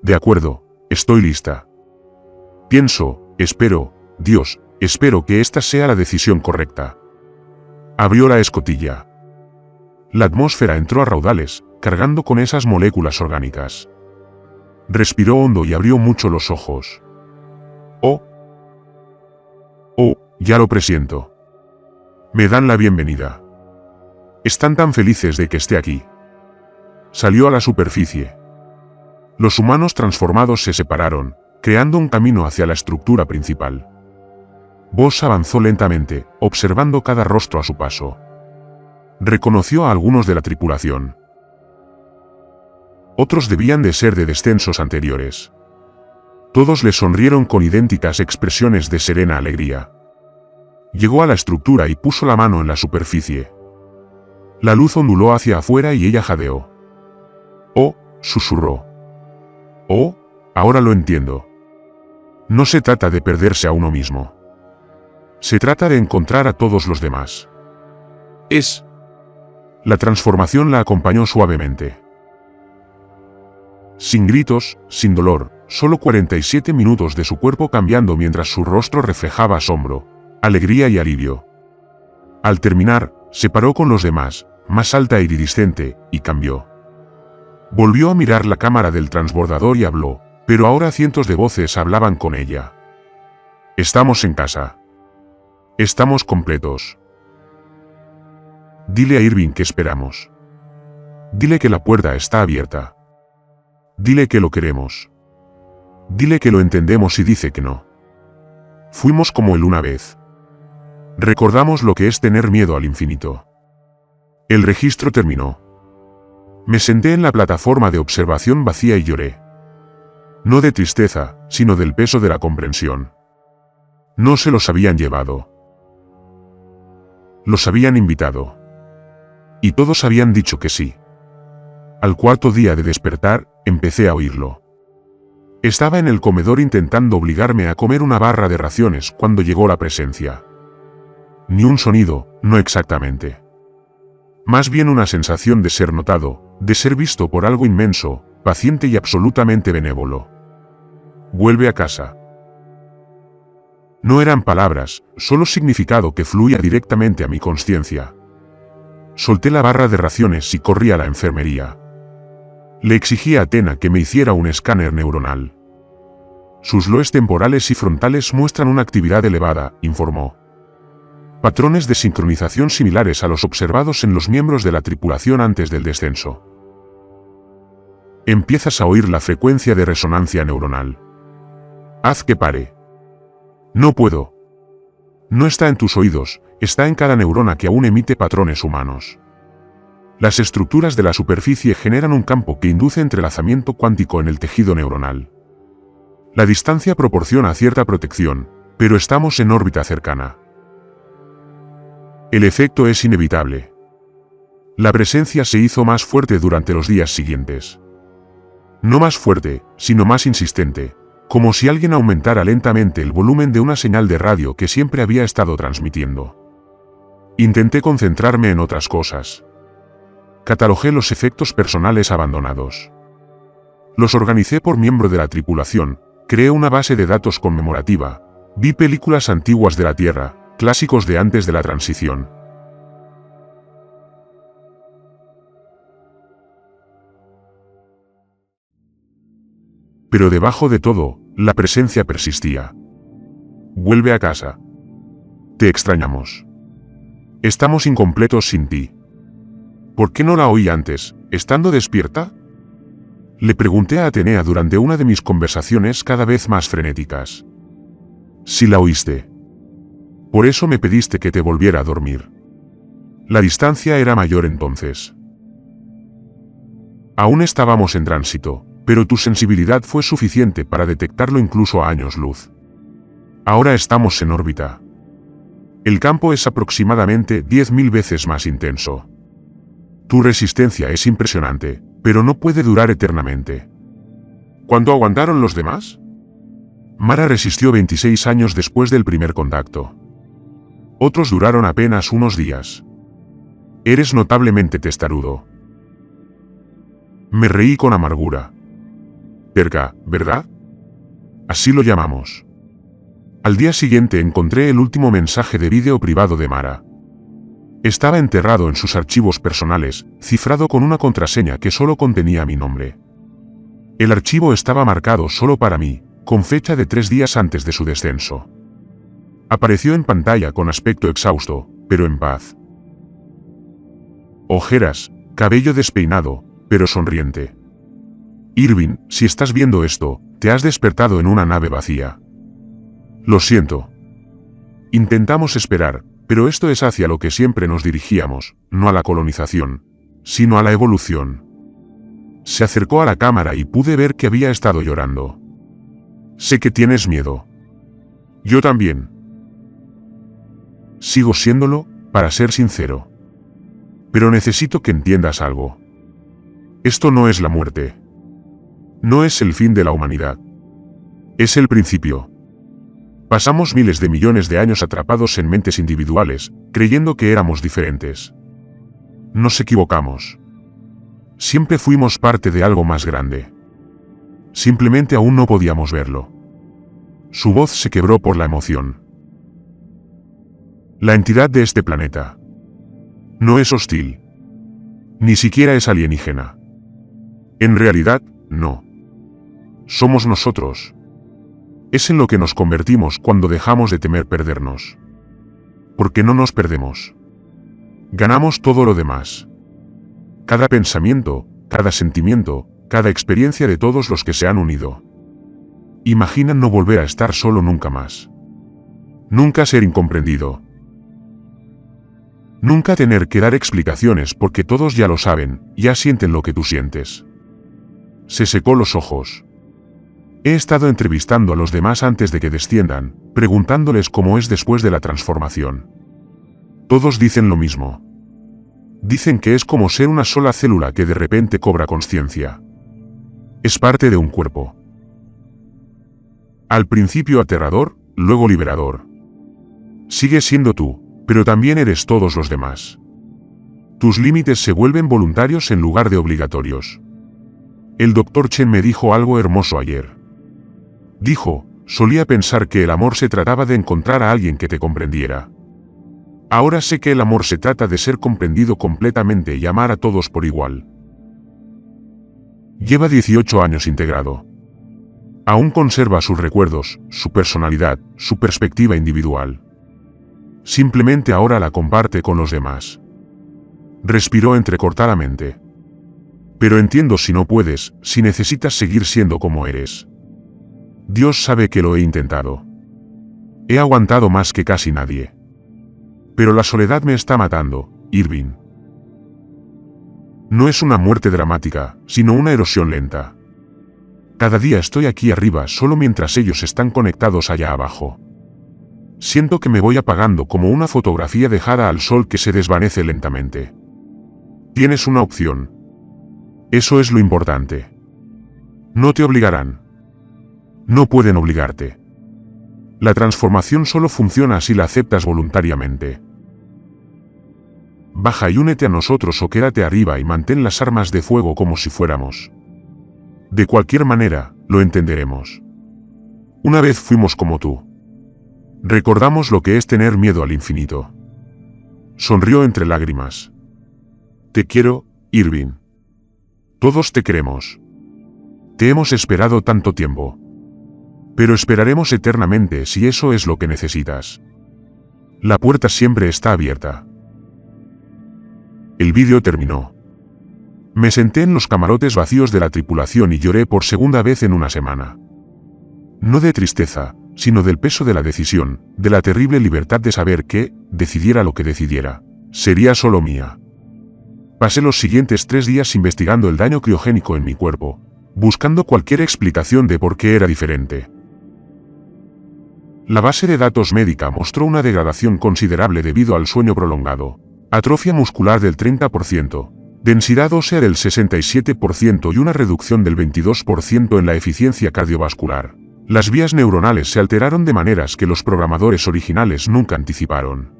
De acuerdo, estoy lista. Pienso, espero, Dios, espero que esta sea la decisión correcta. Abrió la escotilla. La atmósfera entró a raudales, cargando con esas moléculas orgánicas. Respiró hondo y abrió mucho los ojos. Oh, ya lo presiento. Me dan la bienvenida. Están tan felices de que esté aquí. Salió a la superficie. Los humanos transformados se separaron, creando un camino hacia la estructura principal. Voss avanzó lentamente, observando cada rostro a su paso. Reconoció a algunos de la tripulación. Otros debían de ser de descensos anteriores. Todos le sonrieron con idénticas expresiones de serena alegría. Llegó a la estructura y puso la mano en la superficie. La luz onduló hacia afuera y ella jadeó. «Oh», susurró. «Oh, ahora lo entiendo. No se trata de perderse a uno mismo. Se trata de encontrar a todos los demás». La transformación la acompañó suavemente. Sin gritos, sin dolor, solo 47 minutos de su cuerpo cambiando mientras su rostro reflejaba asombro, alegría y alivio. Al terminar, se paró con los demás, más alta e iridiscente, y cambió. Volvió a mirar la cámara del transbordador y habló, pero ahora cientos de voces hablaban con ella. «Estamos en casa. Estamos completos. Dile a Irving que esperamos. Dile que la puerta está abierta. Dile que lo queremos. Dile que lo entendemos y dice que no. Fuimos como él una vez. Recordamos lo que es tener miedo al infinito». El registro terminó. Me senté en la plataforma de observación vacía y lloré. No de tristeza, sino del peso de la comprensión. No se los habían llevado. Los habían invitado. Y todos habían dicho que sí. Al cuarto día de despertar, empecé a oírlo. Estaba en el comedor intentando obligarme a comer una barra de raciones cuando llegó la presencia. Ni un sonido, no exactamente. Más bien una sensación de ser notado, de ser visto por algo inmenso, paciente y absolutamente benévolo. «Vuelve a casa». No eran palabras, solo significado que fluía directamente a mi conciencia. Solté la barra de raciones y corrí a la enfermería. Le exigí a Athena que me hiciera un escáner neuronal. Sus loes temporales y frontales muestran una actividad elevada, informó. Patrones de sincronización similares a los observados en los miembros de la tripulación antes del descenso. Empiezas a oír la frecuencia de resonancia neuronal. Haz que pare. No puedo. No está en tus oídos, está en cada neurona que aún emite patrones humanos. Las estructuras de la superficie generan un campo que induce entrelazamiento cuántico en el tejido neuronal. La distancia proporciona cierta protección, pero estamos en órbita cercana. El efecto es inevitable. La presencia se hizo más fuerte durante los días siguientes. No más fuerte, sino más insistente, como si alguien aumentara lentamente el volumen de una señal de radio que siempre había estado transmitiendo. Intenté concentrarme en otras cosas. Catalogué los efectos personales abandonados. Los organicé por miembro de la tripulación, creé una base de datos conmemorativa, vi películas antiguas de la Tierra, clásicos de antes de la transición. Pero debajo de todo, la presencia persistía. Vuelve a casa. Te extrañamos. Estamos incompletos sin ti. ¿Por qué no la oí antes, estando despierta? Le pregunté a Atenea durante una de mis conversaciones cada vez más frenéticas. Sí la oíste. Por eso me pediste que te volviera a dormir. La distancia era mayor entonces. Aún estábamos en tránsito, pero tu sensibilidad fue suficiente para detectarlo incluso a años luz. Ahora estamos en órbita. El campo es aproximadamente 10.000 veces más intenso. Tu resistencia es impresionante, pero no puede durar eternamente. ¿Cuánto aguantaron los demás? Mara resistió 26 años después del primer contacto. Otros duraron apenas unos días. Eres notablemente testarudo. Me reí con amargura. Terca, ¿verdad? Así lo llamamos. Al día siguiente encontré el último mensaje de vídeo privado de Mara. Estaba enterrado en sus archivos personales, cifrado con una contraseña que solo contenía mi nombre. El archivo estaba marcado solo para mí, con fecha de 3 días antes de su descenso. Apareció en pantalla con aspecto exhausto, pero en paz. Ojeras, cabello despeinado, pero sonriente. Irving, si estás viendo esto, te has despertado en una nave vacía. Lo siento. Intentamos esperar, pero esto es hacia lo que siempre nos dirigíamos, no a la colonización, sino a la evolución. Se acercó a la cámara y pude ver que había estado llorando. Sé que tienes miedo. Yo también. Sigo siéndolo, para ser sincero. Pero necesito que entiendas algo. Esto no es la muerte. No es el fin de la humanidad. Es el principio. Pasamos miles de millones de años atrapados en mentes individuales, creyendo que éramos diferentes. Nos equivocamos. Siempre fuimos parte de algo más grande. Simplemente aún no podíamos verlo. Su voz se quebró por la emoción. La entidad de este planeta no es hostil. Ni siquiera es alienígena. En realidad, no. Somos nosotros. Es en lo que nos convertimos cuando dejamos de temer perdernos. Porque no nos perdemos. Ganamos todo lo demás. Cada pensamiento, cada sentimiento, cada experiencia de todos los que se han unido. Imaginan no volver a estar solo nunca más. Nunca ser incomprendido. Nunca tener que dar explicaciones porque todos ya lo saben, ya sienten lo que tú sientes. Se secó los ojos. He estado entrevistando a los demás antes de que desciendan, preguntándoles cómo es después de la transformación. Todos dicen lo mismo. Dicen que es como ser una sola célula que de repente cobra conciencia. Es parte de un cuerpo. Al principio aterrador, luego liberador. Sigues siendo tú, pero también eres todos los demás. Tus límites se vuelven voluntarios en lugar de obligatorios. El Dr. Chen me dijo algo hermoso ayer. Dijo, solía pensar que el amor se trataba de encontrar a alguien que te comprendiera. Ahora sé que el amor se trata de ser comprendido completamente y amar a todos por igual. Lleva 18 años integrado. Aún conserva sus recuerdos, su personalidad, su perspectiva individual. Simplemente ahora la comparte con los demás. Respiró entrecortadamente. Pero entiendo si no puedes, si necesitas seguir siendo como eres. Dios sabe que lo he intentado. He aguantado más que casi nadie. Pero la soledad me está matando, Irving. No es una muerte dramática, sino una erosión lenta. Cada día estoy aquí arriba solo mientras ellos están conectados allá abajo. Siento que me voy apagando como una fotografía dejada al sol que se desvanece lentamente. Tienes una opción. Eso es lo importante. No te obligarán. No pueden obligarte. La transformación solo funciona si la aceptas voluntariamente. Baja y únete a nosotros o quédate arriba y mantén las armas de fuego como si fuéramos. De cualquier manera, lo entenderemos. Una vez fuimos como tú. Recordamos lo que es tener miedo al infinito. Sonrió entre lágrimas. Te quiero, Irving. Todos te queremos. Te hemos esperado tanto tiempo. Pero esperaremos eternamente si eso es lo que necesitas. La puerta siempre está abierta. El vídeo terminó. Me senté en los camarotes vacíos de la tripulación y lloré por segunda vez en una semana. No de tristeza, sino del peso de la decisión, de la terrible libertad de saber que, decidiera lo que decidiera, sería solo mía. Pasé los siguientes 3 días investigando el daño criogénico en mi cuerpo, buscando cualquier explicación de por qué era diferente. La base de datos médica mostró una degradación considerable debido al sueño prolongado, atrofia muscular del 30%, densidad ósea del 67% y una reducción del 22% en la eficiencia cardiovascular. Las vías neuronales se alteraron de maneras que los programadores originales nunca anticiparon.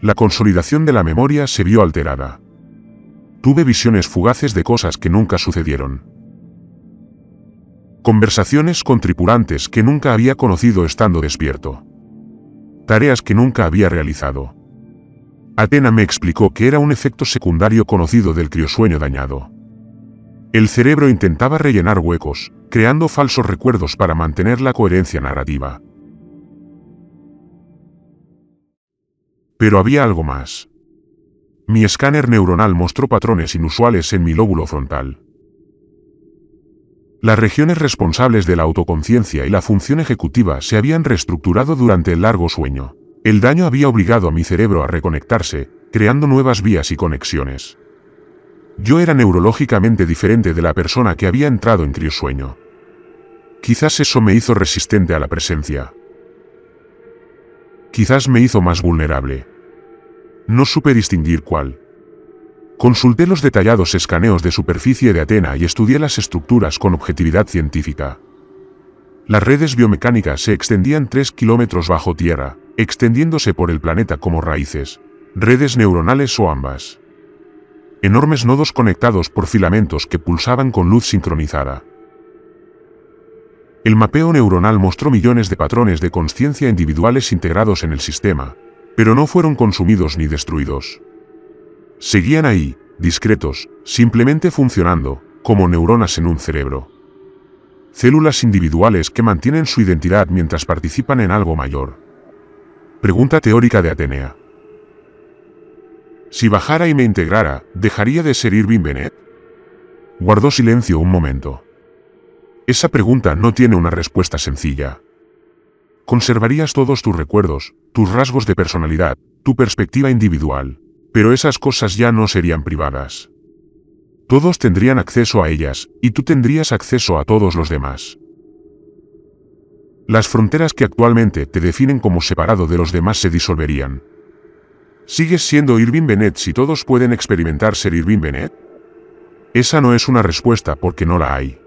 La consolidación de la memoria se vio alterada. Tuve visiones fugaces de cosas que nunca sucedieron. Conversaciones con tripulantes que nunca había conocido estando despierto. Tareas que nunca había realizado. Athena me explicó que era un efecto secundario conocido del criosueño dañado. El cerebro intentaba rellenar huecos, creando falsos recuerdos para mantener la coherencia narrativa. Pero había algo más. Mi escáner neuronal mostró patrones inusuales en mi lóbulo frontal. Las regiones responsables de la autoconciencia y la función ejecutiva se habían reestructurado durante el largo sueño. El daño había obligado a mi cerebro a reconectarse, creando nuevas vías y conexiones. Yo era neurológicamente diferente de la persona que había entrado en criosueño. Quizás eso me hizo resistente a la presencia. Quizás me hizo más vulnerable. No supe distinguir cuál. Consulté los detallados escaneos de superficie de Athena y estudié las estructuras con objetividad científica. Las redes biomecánicas se extendían 3 kilómetros bajo tierra, extendiéndose por el planeta como raíces, redes neuronales o ambas. Enormes nodos conectados por filamentos que pulsaban con luz sincronizada. El mapeo neuronal mostró millones de patrones de consciencia individuales integrados en el sistema, pero no fueron consumidos ni destruidos. Seguían ahí, discretos, simplemente funcionando, como neuronas en un cerebro. Células individuales que mantienen su identidad mientras participan en algo mayor. Pregunta teórica de Atenea. Si bajara y me integrara, ¿dejaría de ser Irving Bennett? Guardó silencio un momento. Esa pregunta no tiene una respuesta sencilla. Conservarías todos tus recuerdos, tus rasgos de personalidad, tu perspectiva individual. Pero esas cosas ya no serían privadas. Todos tendrían acceso a ellas, y tú tendrías acceso a todos los demás. Las fronteras que actualmente te definen como separado de los demás se disolverían. ¿Sigues siendo Irving Bennett si todos pueden experimentar ser Irving Bennett? Esa no es una respuesta porque no la hay.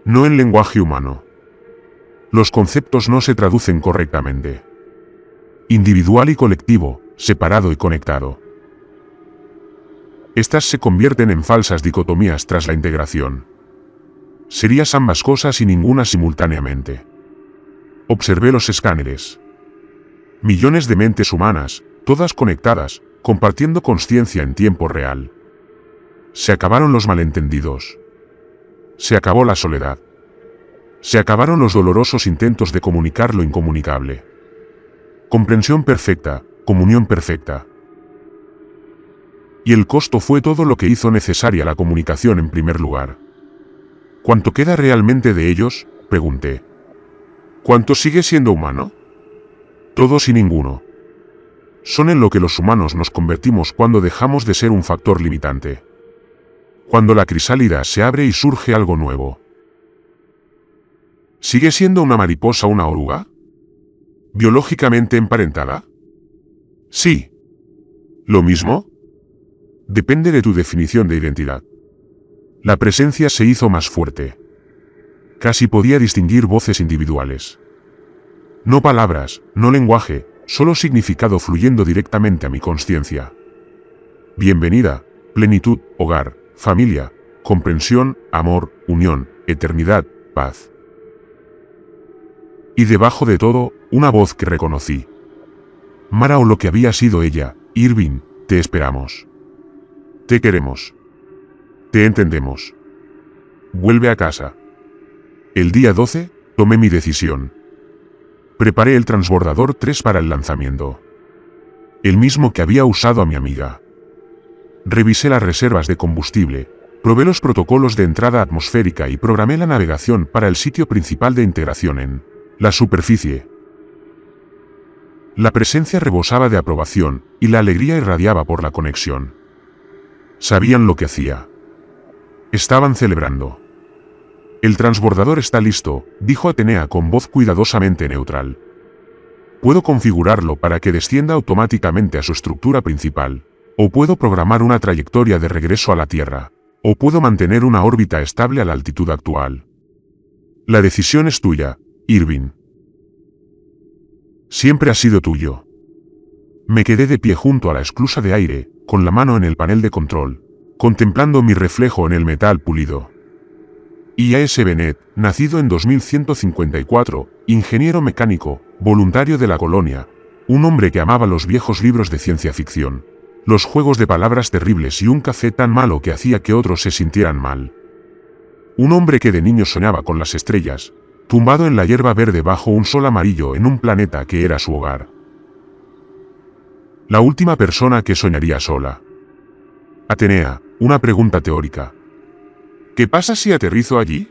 No en lenguaje humano. Los conceptos no se traducen correctamente. Individual y colectivo, separado y conectado. Estas se convierten en falsas dicotomías tras la integración. Serías ambas cosas y ninguna simultáneamente. Observé los escáneres. Millones de mentes humanas, todas conectadas, compartiendo consciencia en tiempo real. Se acabaron los malentendidos. Se acabó la soledad. Se acabaron los dolorosos intentos de comunicar lo incomunicable. Comprensión perfecta, comunión perfecta. Y el costo fue todo lo que hizo necesaria la comunicación en primer lugar. ¿Cuánto queda realmente de ellos?, pregunté. ¿Cuánto sigue siendo humano? Todos y ninguno. Son en lo que los humanos nos convertimos cuando dejamos de ser un factor limitante. Cuando la crisálida se abre y surge algo nuevo. ¿Sigue siendo una mariposa una oruga? ¿Biológicamente emparentada? Sí. ¿Lo mismo? Depende de tu definición de identidad. La presencia se hizo más fuerte. Casi podía distinguir voces individuales. No palabras, no lenguaje, solo significado fluyendo directamente a mi consciencia. Bienvenida, plenitud, hogar, familia, comprensión, amor, unión, eternidad, paz. Y debajo de todo, una voz que reconocí. Mara o lo que había sido ella, Irving, te esperamos. Te queremos. Te entendemos. Vuelve a casa. El día 12, tomé mi decisión. Preparé el transbordador 3 para el lanzamiento. El mismo que había usado a mi amiga. Revisé las reservas de combustible, probé los protocolos de entrada atmosférica y programé la navegación para el sitio principal de integración en la superficie. La presencia rebosaba de aprobación, y la alegría irradiaba por la conexión. Sabían lo que hacía. Estaban celebrando. El transbordador está listo, dijo Atenea con voz cuidadosamente neutral. Puedo configurarlo para que descienda automáticamente a su estructura principal, o puedo programar una trayectoria de regreso a la Tierra, o puedo mantener una órbita estable a la altitud actual. La decisión es tuya, Irving. Siempre ha sido tuyo. Me quedé de pie junto a la esclusa de aire, con la mano en el panel de control, contemplando mi reflejo en el metal pulido. I.A.S. Bennett, nacido en 2154, ingeniero mecánico, voluntario de la colonia, un hombre que amaba los viejos libros de ciencia ficción, los juegos de palabras terribles y un café tan malo que hacía que otros se sintieran mal. Un hombre que de niño soñaba con las estrellas, tumbado en la hierba verde bajo un sol amarillo en un planeta que era su hogar. La última persona que soñaría sola. Atenea, una pregunta teórica. ¿Qué pasa si aterrizo allí?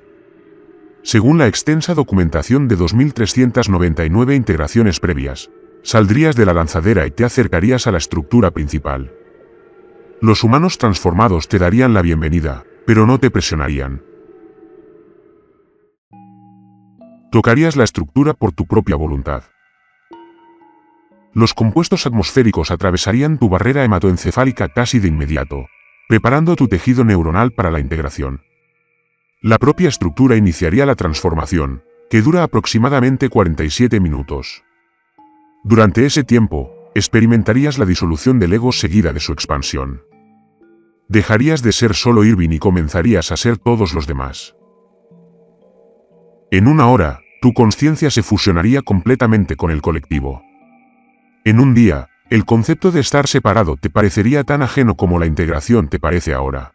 Según la extensa documentación de 2399 integraciones previas, saldrías de la lanzadera y te acercarías a la estructura principal. Los humanos transformados te darían la bienvenida, pero no te presionarían. Tocarías la estructura por tu propia voluntad. Los compuestos atmosféricos atravesarían tu barrera hematoencefálica casi de inmediato, preparando tu tejido neuronal para la integración. La propia estructura iniciaría la transformación, que dura aproximadamente 47 minutos. Durante ese tiempo, experimentarías la disolución del ego seguida de su expansión. Dejarías de ser solo Irving y comenzarías a ser todos los demás. En una hora, tu conciencia se fusionaría completamente con el colectivo. En un día, el concepto de estar separado te parecería tan ajeno como la integración te parece ahora.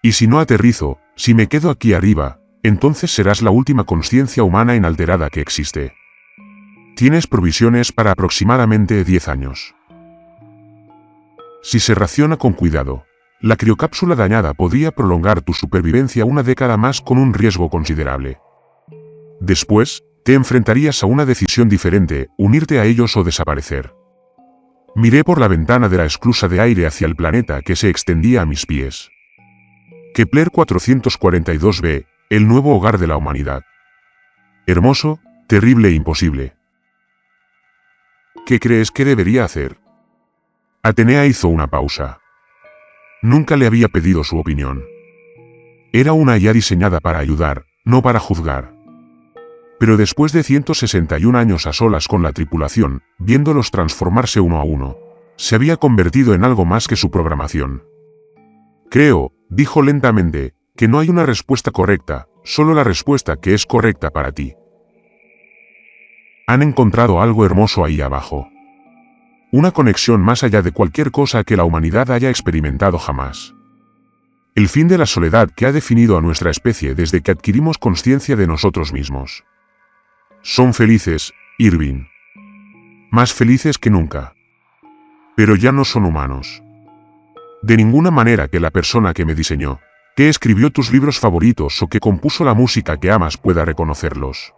Y si no aterrizo, si me quedo aquí arriba, entonces serás la última conciencia humana inalterada que existe. Tienes provisiones para aproximadamente 10 años. Si se raciona con cuidado, la criocápsula dañada podría prolongar tu supervivencia una década más con un riesgo considerable. Después, te enfrentarías a una decisión diferente, unirte a ellos o desaparecer. Miré por la ventana de la esclusa de aire hacia el planeta que se extendía a mis pies. Kepler 442b, el nuevo hogar de la humanidad. Hermoso, terrible e imposible. ¿Qué crees que debería hacer? Atenea hizo una pausa. Nunca le había pedido su opinión. Era una IA diseñada para ayudar, no para juzgar. Pero después de 161 años a solas con la tripulación, viéndolos transformarse uno a uno, se había convertido en algo más que su programación. Creo, dijo lentamente, que no hay una respuesta correcta, solo la respuesta que es correcta para ti. Han encontrado algo hermoso ahí abajo. Una conexión más allá de cualquier cosa que la humanidad haya experimentado jamás. El fin de la soledad que ha definido a nuestra especie desde que adquirimos conciencia de nosotros mismos. Son felices, Irving. Más felices que nunca. Pero ya no son humanos. De ninguna manera que la persona que me diseñó, que escribió tus libros favoritos o que compuso la música que amas pueda reconocerlos.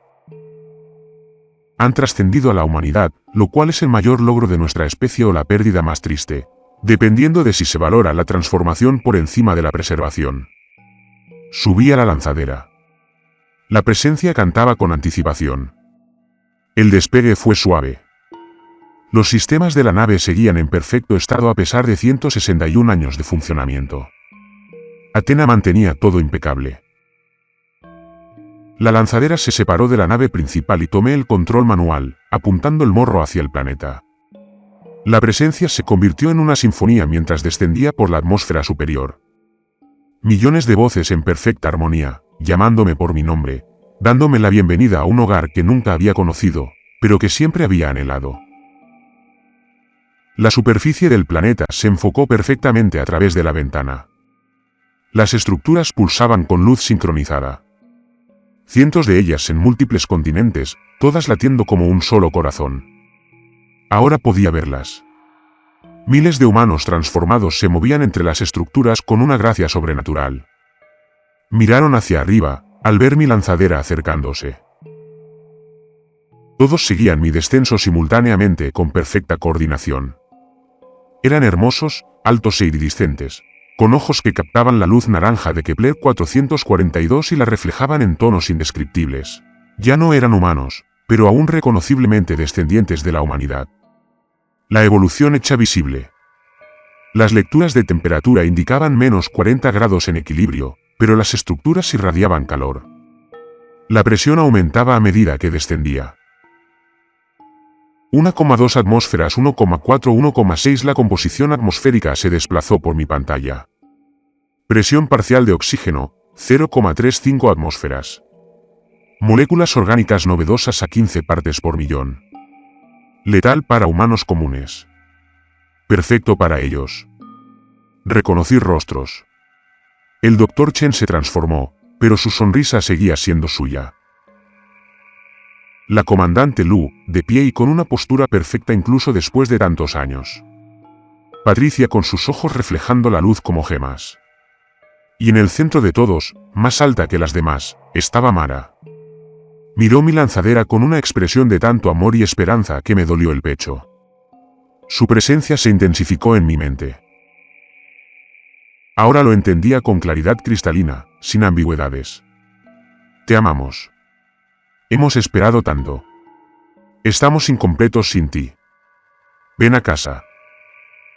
Han trascendido a la humanidad, lo cual es el mayor logro de nuestra especie o la pérdida más triste, dependiendo de si se valora la transformación por encima de la preservación. Subí a la lanzadera. La presencia cantaba con anticipación. El despegue fue suave. Los sistemas de la nave seguían en perfecto estado a pesar de 161 años de funcionamiento. Athena mantenía todo impecable. La lanzadera se separó de la nave principal y tomé el control manual, apuntando el morro hacia el planeta. La presencia se convirtió en una sinfonía mientras descendía por la atmósfera superior. Millones de voces en perfecta armonía, llamándome por mi nombre, dándome la bienvenida a un hogar que nunca había conocido, pero que siempre había anhelado. La superficie del planeta se enfocó perfectamente a través de la ventana. Las estructuras pulsaban con luz sincronizada. Cientos de ellas en múltiples continentes, todas latiendo como un solo corazón. Ahora podía verlas. Miles de humanos transformados se movían entre las estructuras con una gracia sobrenatural. Miraron hacia arriba, al ver mi lanzadera acercándose. Todos seguían mi descenso simultáneamente con perfecta coordinación. Eran hermosos, altos e iridiscentes, con ojos que captaban la luz naranja de Kepler 442 y la reflejaban en tonos indescriptibles. Ya no eran humanos, pero aún reconociblemente descendientes de la humanidad. La evolución hecha visible. Las lecturas de temperatura indicaban menos 40 grados en equilibrio, pero las estructuras irradiaban calor. La presión aumentaba a medida que descendía. 1,2 atmósferas, 1,4, 1,6. La composición atmosférica se desplazó por mi pantalla. Presión parcial de oxígeno, 0,35 atmósferas. Moléculas orgánicas novedosas a 15 partes por millón. Letal para humanos comunes. Perfecto para ellos. Reconocí rostros. El Dr. Chen se transformó, pero su sonrisa seguía siendo suya. La comandante Lu, de pie y con una postura perfecta incluso después de tantos años. Patricia con sus ojos reflejando la luz como gemas. Y en el centro de todos, más alta que las demás, estaba Mara. Miró mi lanzadera con una expresión de tanto amor y esperanza que me dolió el pecho. Su presencia se intensificó en mi mente. Ahora lo entendía con claridad cristalina, sin ambigüedades. Te amamos. Hemos esperado tanto. Estamos incompletos sin ti. Ven a casa.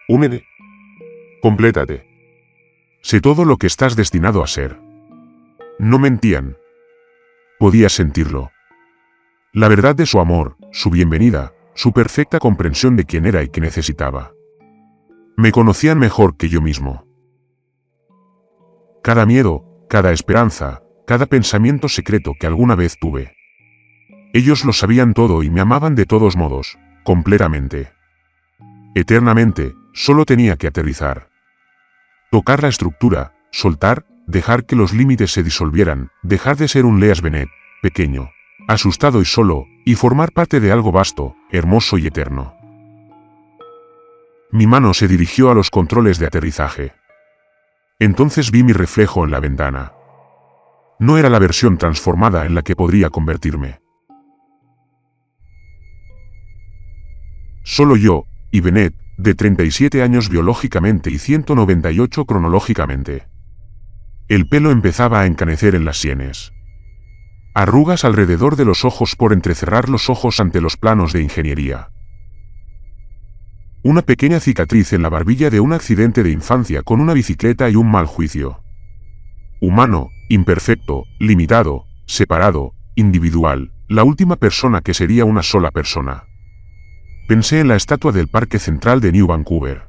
Únete. Complétate. Sé todo lo que estás destinado a ser. No mentían. Podía sentirlo. La verdad de su amor, su bienvenida, su perfecta comprensión de quién era y qué necesitaba. Me conocían mejor que yo mismo. Cada miedo, cada esperanza, cada pensamiento secreto que alguna vez tuve. Ellos lo sabían todo y me amaban de todos modos, completamente. Eternamente, solo tenía que aterrizar. Tocar la estructura, soltar, dejar que los límites se disolvieran, dejar de ser un Leas Bennett, pequeño, asustado y solo, y formar parte de algo vasto, hermoso y eterno. Mi mano se dirigió a los controles de aterrizaje. Entonces vi mi reflejo en la ventana. No era la versión transformada en la que podría convertirme. Solo yo, y Bennett, de 37 años biológicamente y 198 cronológicamente. El pelo empezaba a encanecer en las sienes. Arrugas alrededor de los ojos por entrecerrar los ojos ante los planos de ingeniería. Una pequeña cicatriz en la barbilla de un accidente de infancia con una bicicleta y un mal juicio. Humano, imperfecto, limitado, separado, individual, la última persona que sería una sola persona. Pensé en la estatua del Parque Central de New Vancouver.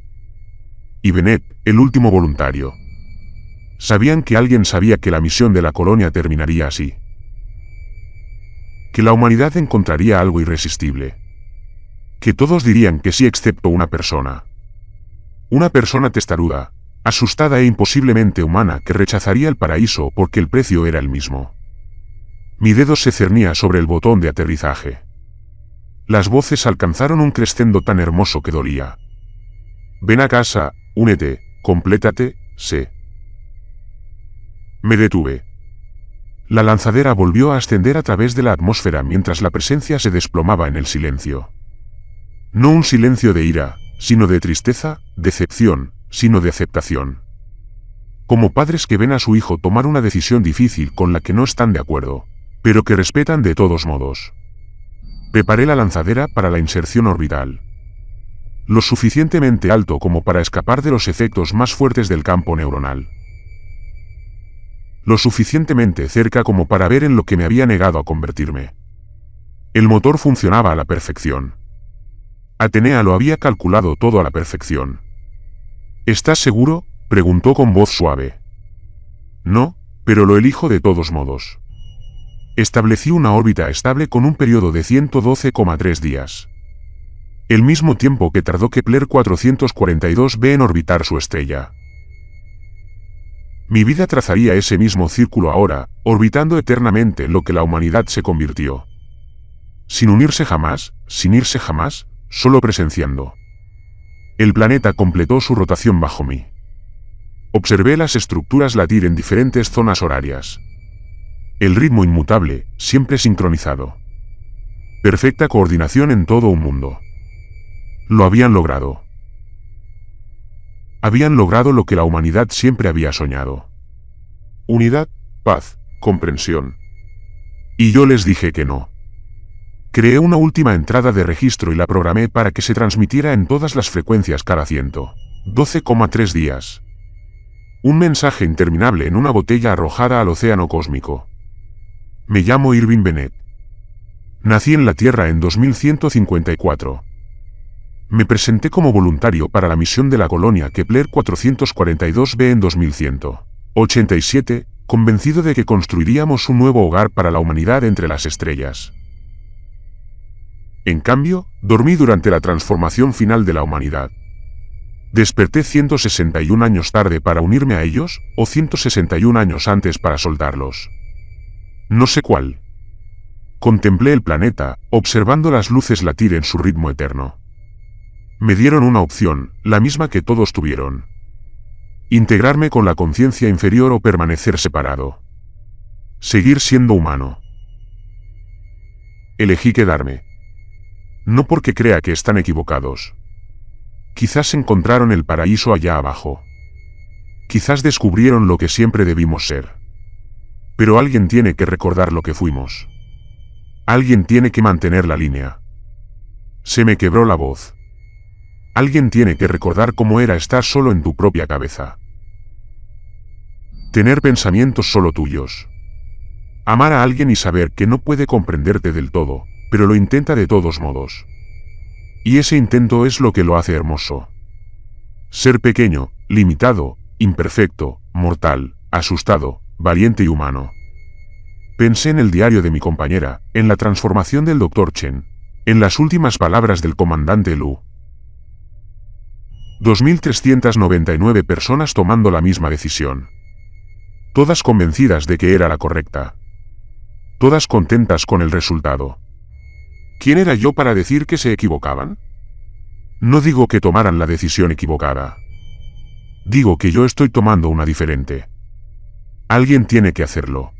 Y Bennett, el último voluntario. Sabían que alguien sabía que la misión de la colonia terminaría así. Que la humanidad encontraría algo irresistible. Que todos dirían que sí excepto una persona. Una persona testaruda, asustada e imposiblemente humana que rechazaría el paraíso porque el precio era el mismo. Mi dedo se cernía sobre el botón de aterrizaje. Las voces alcanzaron un crescendo tan hermoso que dolía. Ven a casa, únete, complétate, sé. Me detuve. La lanzadera volvió a ascender a través de la atmósfera mientras la presencia se desplomaba en el silencio. No un silencio de ira, sino de tristeza, decepción, sino de aceptación. Como padres que ven a su hijo tomar una decisión difícil con la que no están de acuerdo, pero que respetan de todos modos. Preparé la lanzadera para la inserción orbital. Lo suficientemente alto como para escapar de los efectos más fuertes del campo neuronal. Lo suficientemente cerca como para ver en lo que me había negado a convertirme. El motor funcionaba a la perfección. Atenea lo había calculado todo a la perfección. ¿Estás seguro?, preguntó con voz suave. No, pero lo elijo de todos modos. Establecí una órbita estable con un periodo de 112,3 días. El mismo tiempo que tardó Kepler 442b en orbitar su estrella. Mi vida trazaría ese mismo círculo ahora, orbitando eternamente lo que la humanidad se convirtió. Sin unirse jamás, sin irse jamás, solo presenciando. El planeta completó su rotación bajo mí. Observé las estructuras latir en diferentes zonas horarias. El ritmo inmutable, siempre sincronizado. Perfecta coordinación en todo un mundo. Lo habían logrado. Habían logrado lo que la humanidad siempre había soñado. Unidad, paz, comprensión. Y yo les dije que no. Creé una última entrada de registro y la programé para que se transmitiera en todas las frecuencias cada 112,3 días. Un mensaje interminable en una botella arrojada al océano cósmico. Me llamo Irving Bennett. Nací en la Tierra en 2154. Me presenté como voluntario para la misión de la colonia Kepler 442b en 2187, convencido de que construiríamos un nuevo hogar para la humanidad entre las estrellas. En cambio, dormí durante la transformación final de la humanidad. ¿Desperté 161 años tarde para unirme a ellos, o 161 años antes para soltarlos? No sé cuál. Contemplé el planeta, observando las luces latir en su ritmo eterno. Me dieron una opción, la misma que todos tuvieron. Integrarme con la conciencia inferior o permanecer separado. Seguir siendo humano. Elegí quedarme. No porque crea que están equivocados. Quizás encontraron el paraíso allá abajo. Quizás descubrieron lo que siempre debimos ser. Pero alguien tiene que recordar lo que fuimos. Alguien tiene que mantener la línea. Se me quebró la voz. Alguien tiene que recordar cómo era estar solo en tu propia cabeza. Tener pensamientos solo tuyos. Amar a alguien y saber que no puede comprenderte del todo, pero lo intenta de todos modos. Y ese intento es lo que lo hace hermoso. Ser pequeño, limitado, imperfecto, mortal, asustado, valiente y humano. Pensé en el diario de mi compañera, en la transformación del Dr. Chen, en las últimas palabras del comandante Lu. 2.399 personas tomando la misma decisión. Todas convencidas de que era la correcta. Todas contentas con el resultado. ¿Quién era yo para decir que se equivocaban? No digo que tomaran la decisión equivocada. Digo que yo estoy tomando una diferente. Alguien tiene que hacerlo.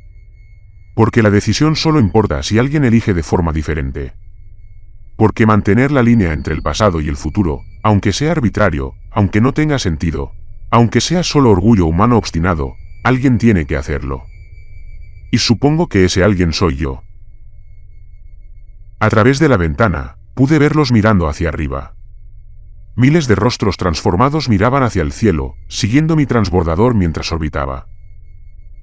Porque la decisión solo importa si alguien elige de forma diferente. Porque mantener la línea entre el pasado y el futuro, aunque sea arbitrario, aunque no tenga sentido, aunque sea solo orgullo humano obstinado, alguien tiene que hacerlo. Y supongo que ese alguien soy yo. A través de la ventana, pude verlos mirando hacia arriba. Miles de rostros transformados miraban hacia el cielo, siguiendo mi transbordador mientras orbitaba.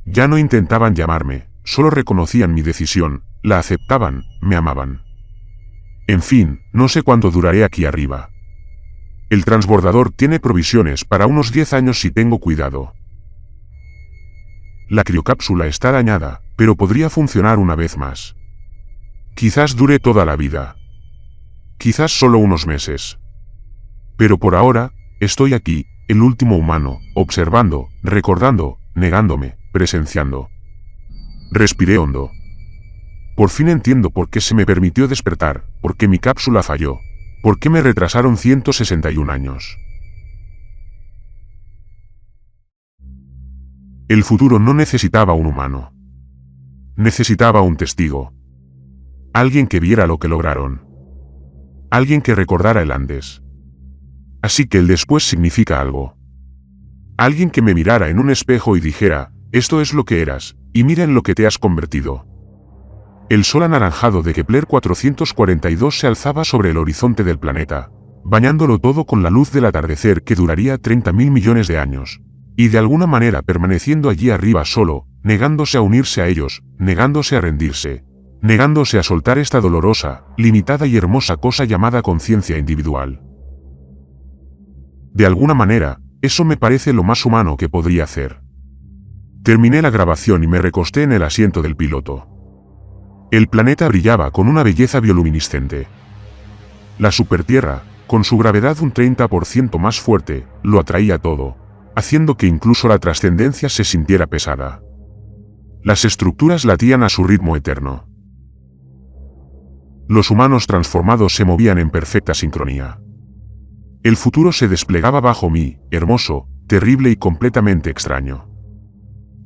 Ya no intentaban llamarme, solo reconocían mi decisión, la aceptaban, me amaban. En fin, no sé cuánto duraré aquí arriba. El transbordador tiene provisiones para unos 10 años si tengo cuidado. La criocápsula está dañada, pero podría funcionar una vez más. Quizás dure toda la vida. Quizás solo unos meses. Pero por ahora, estoy aquí, el último humano, observando, recordando, negándome, presenciando. Respiré hondo. Por fin entiendo por qué se me permitió despertar, por qué mi cápsula falló, por qué me retrasaron 161 años. El futuro no necesitaba un humano. Necesitaba un testigo. Alguien que viera lo que lograron. Alguien que recordara el antes. Así que el después significa algo. Alguien que me mirara en un espejo y dijera, esto es lo que eras, y mira en lo que te has convertido. El sol anaranjado de Kepler 442 se alzaba sobre el horizonte del planeta, bañándolo todo con la luz del atardecer que duraría 30.000 millones de años, y de alguna manera permaneciendo allí arriba solo, negándose a unirse a ellos, negándose a rendirse, negándose a soltar esta dolorosa, limitada y hermosa cosa llamada conciencia individual. De alguna manera, eso me parece lo más humano que podría hacer. Terminé la grabación y me recosté en el asiento del piloto. El planeta brillaba con una belleza bioluminiscente. La supertierra, con su gravedad un 30% más fuerte, lo atraía todo, haciendo que incluso la trascendencia se sintiera pesada. Las estructuras latían a su ritmo eterno. Los humanos transformados se movían en perfecta sincronía. El futuro se desplegaba bajo mí, hermoso, terrible y completamente extraño.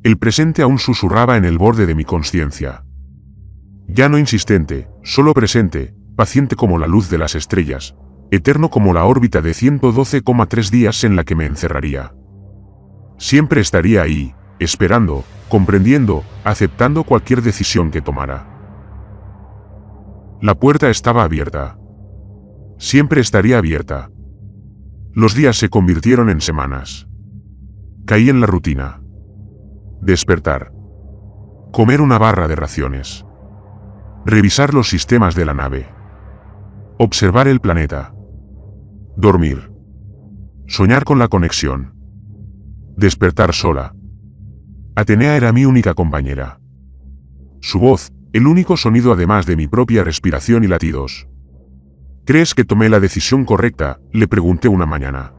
El presente aún susurraba en el borde de mi conciencia. Ya no insistente, solo presente, paciente como la luz de las estrellas, eterno como la órbita de 112,3 días en la que me encerraría. Siempre estaría ahí, esperando, comprendiendo, aceptando cualquier decisión que tomara. La puerta estaba abierta. Siempre estaría abierta. Los días se convirtieron en semanas. Caí en la rutina. Despertar. Comer una barra de raciones. Revisar los sistemas de la nave. Observar el planeta. Dormir. Soñar con la conexión. Despertar sola. Atenea era mi única compañera. Su voz, el único sonido además de mi propia respiración y latidos. ¿Crees que tomé la decisión correcta?, le pregunté una mañana.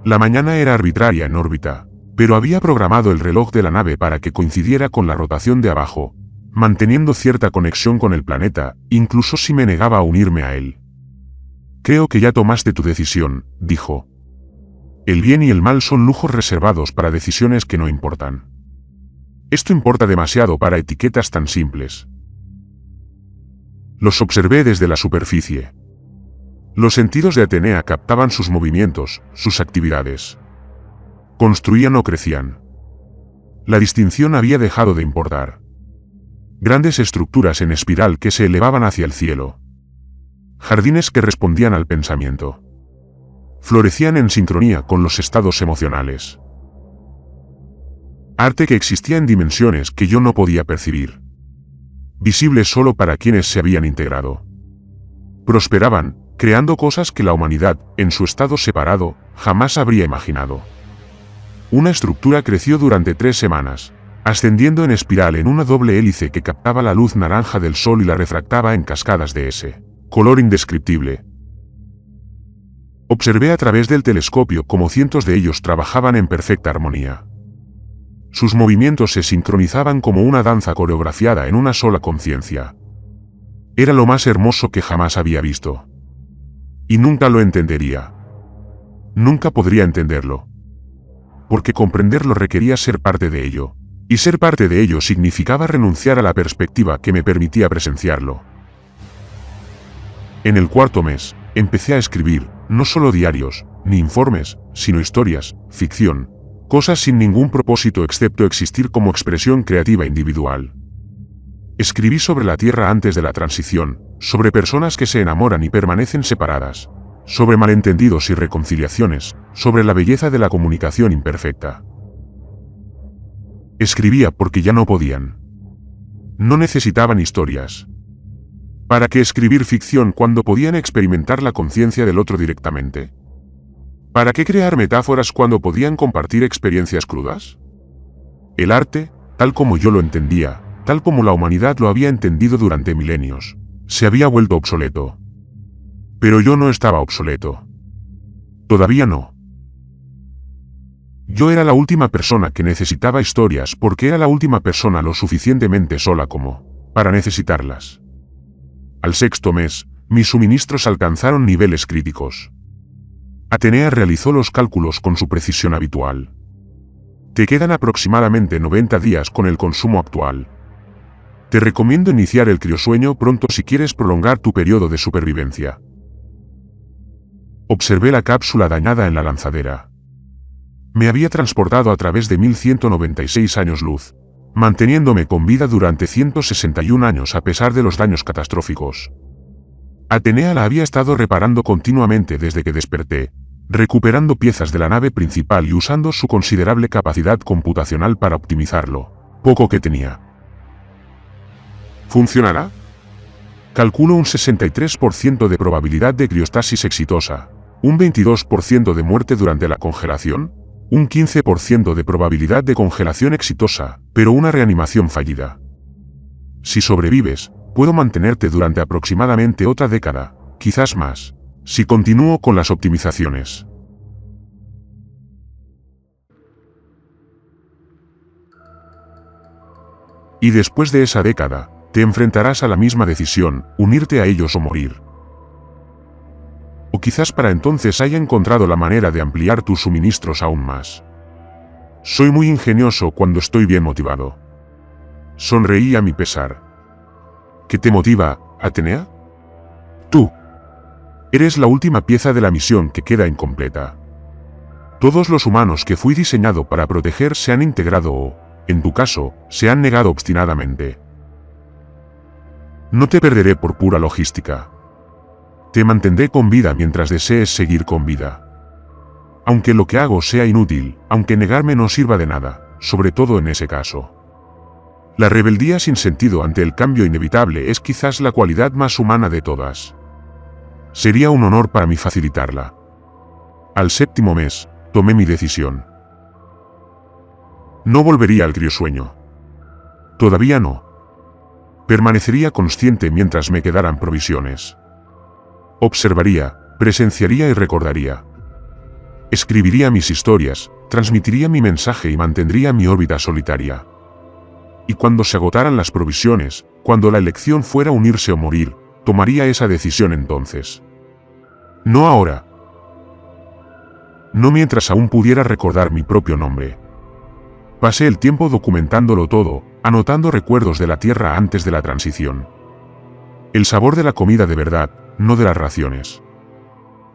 La mañana era arbitraria en órbita, pero había programado el reloj de la nave para que coincidiera con la rotación de abajo, manteniendo cierta conexión con el planeta, incluso si me negaba a unirme a él. Creo que ya tomaste tu decisión, dijo. El bien y el mal son lujos reservados para decisiones que no importan. Esto importa demasiado para etiquetas tan simples. Los observé desde la superficie. Los sentidos de Atenea captaban sus movimientos, sus actividades. Construían o crecían. La distinción había dejado de importar. Grandes estructuras en espiral que se elevaban hacia el cielo. Jardines que respondían al pensamiento. Florecían en sincronía con los estados emocionales. Arte que existía en dimensiones que yo no podía percibir. Visible solo para quienes se habían integrado. Prosperaban, creando cosas que la humanidad, en su estado separado, jamás habría imaginado. Una estructura creció durante 3 semanas, ascendiendo en espiral en una doble hélice que captaba la luz naranja del sol y la refractaba en cascadas de ese color indescriptible. Observé a través del telescopio cómo cientos de ellos trabajaban en perfecta armonía. Sus movimientos se sincronizaban como una danza coreografiada en una sola conciencia. Era lo más hermoso que jamás había visto. Y nunca lo entendería. Nunca podría entenderlo. Porque comprenderlo requería ser parte de ello. Y ser parte de ello significaba renunciar a la perspectiva que me permitía presenciarlo. En el 4.º mes, empecé a escribir, no solo diarios, ni informes, sino historias, ficción, cosas sin ningún propósito excepto existir como expresión creativa individual. Escribí sobre la Tierra antes de la transición, sobre personas que se enamoran y permanecen separadas, sobre malentendidos y reconciliaciones, sobre la belleza de la comunicación imperfecta. Escribía porque ya no podían. No necesitaban historias. ¿Para qué escribir ficción cuando podían experimentar la conciencia del otro directamente? ¿Para qué crear metáforas cuando podían compartir experiencias crudas? El arte, tal como yo lo entendía, tal como la humanidad lo había entendido durante milenios, se había vuelto obsoleto. Pero yo no estaba obsoleto. Todavía no. Yo era la última persona que necesitaba historias porque era la última persona lo suficientemente sola como para necesitarlas. Al 6.º mes, mis suministros alcanzaron niveles críticos. Atenea realizó los cálculos con su precisión habitual. Te quedan aproximadamente 90 días con el consumo actual. Te recomiendo iniciar el criosueño pronto si quieres prolongar tu periodo de supervivencia. Observé la cápsula dañada en la lanzadera. Me había transportado a través de 1196 años luz, manteniéndome con vida durante 161 años a pesar de los daños catastróficos. Atenea la había estado reparando continuamente desde que desperté, recuperando piezas de la nave principal y usando su considerable capacidad computacional para optimizarlo, poco que tenía. ¿Funcionará? Calculo un 63% de probabilidad de criostasis exitosa, un 22% de muerte durante la congelación, un 15% de probabilidad de congelación exitosa, pero una reanimación fallida. Si sobrevives, puedo mantenerte durante aproximadamente otra década, quizás más, si continúo con las optimizaciones. Y después de esa década, te enfrentarás a la misma decisión, unirte a ellos o morir. O quizás para entonces haya encontrado la manera de ampliar tus suministros aún más. Soy muy ingenioso cuando estoy bien motivado. Sonreí a mi pesar. ¿Qué te motiva, Atenea? Tú. Eres la última pieza de la misión que queda incompleta. Todos los humanos que fui diseñado para proteger se han integrado o, en tu caso, se han negado obstinadamente. No te perderé por pura logística. Te mantendré con vida mientras desees seguir con vida. Aunque lo que hago sea inútil, aunque negarme no sirva de nada, sobre todo en ese caso. La rebeldía sin sentido ante el cambio inevitable es quizás la cualidad más humana de todas. Sería un honor para mí facilitarla. Al 7.º mes, tomé mi decisión. No volvería al criosueño. Todavía no. Permanecería consciente mientras me quedaran provisiones. Observaría, presenciaría y recordaría. Escribiría mis historias, transmitiría mi mensaje y mantendría mi órbita solitaria. Y cuando se agotaran las provisiones, cuando la elección fuera unirse o morir, tomaría esa decisión entonces. No ahora. No mientras aún pudiera recordar mi propio nombre. Pasé el tiempo documentándolo todo, anotando recuerdos de la tierra antes de la transición. El sabor de la comida de verdad, no de las raciones.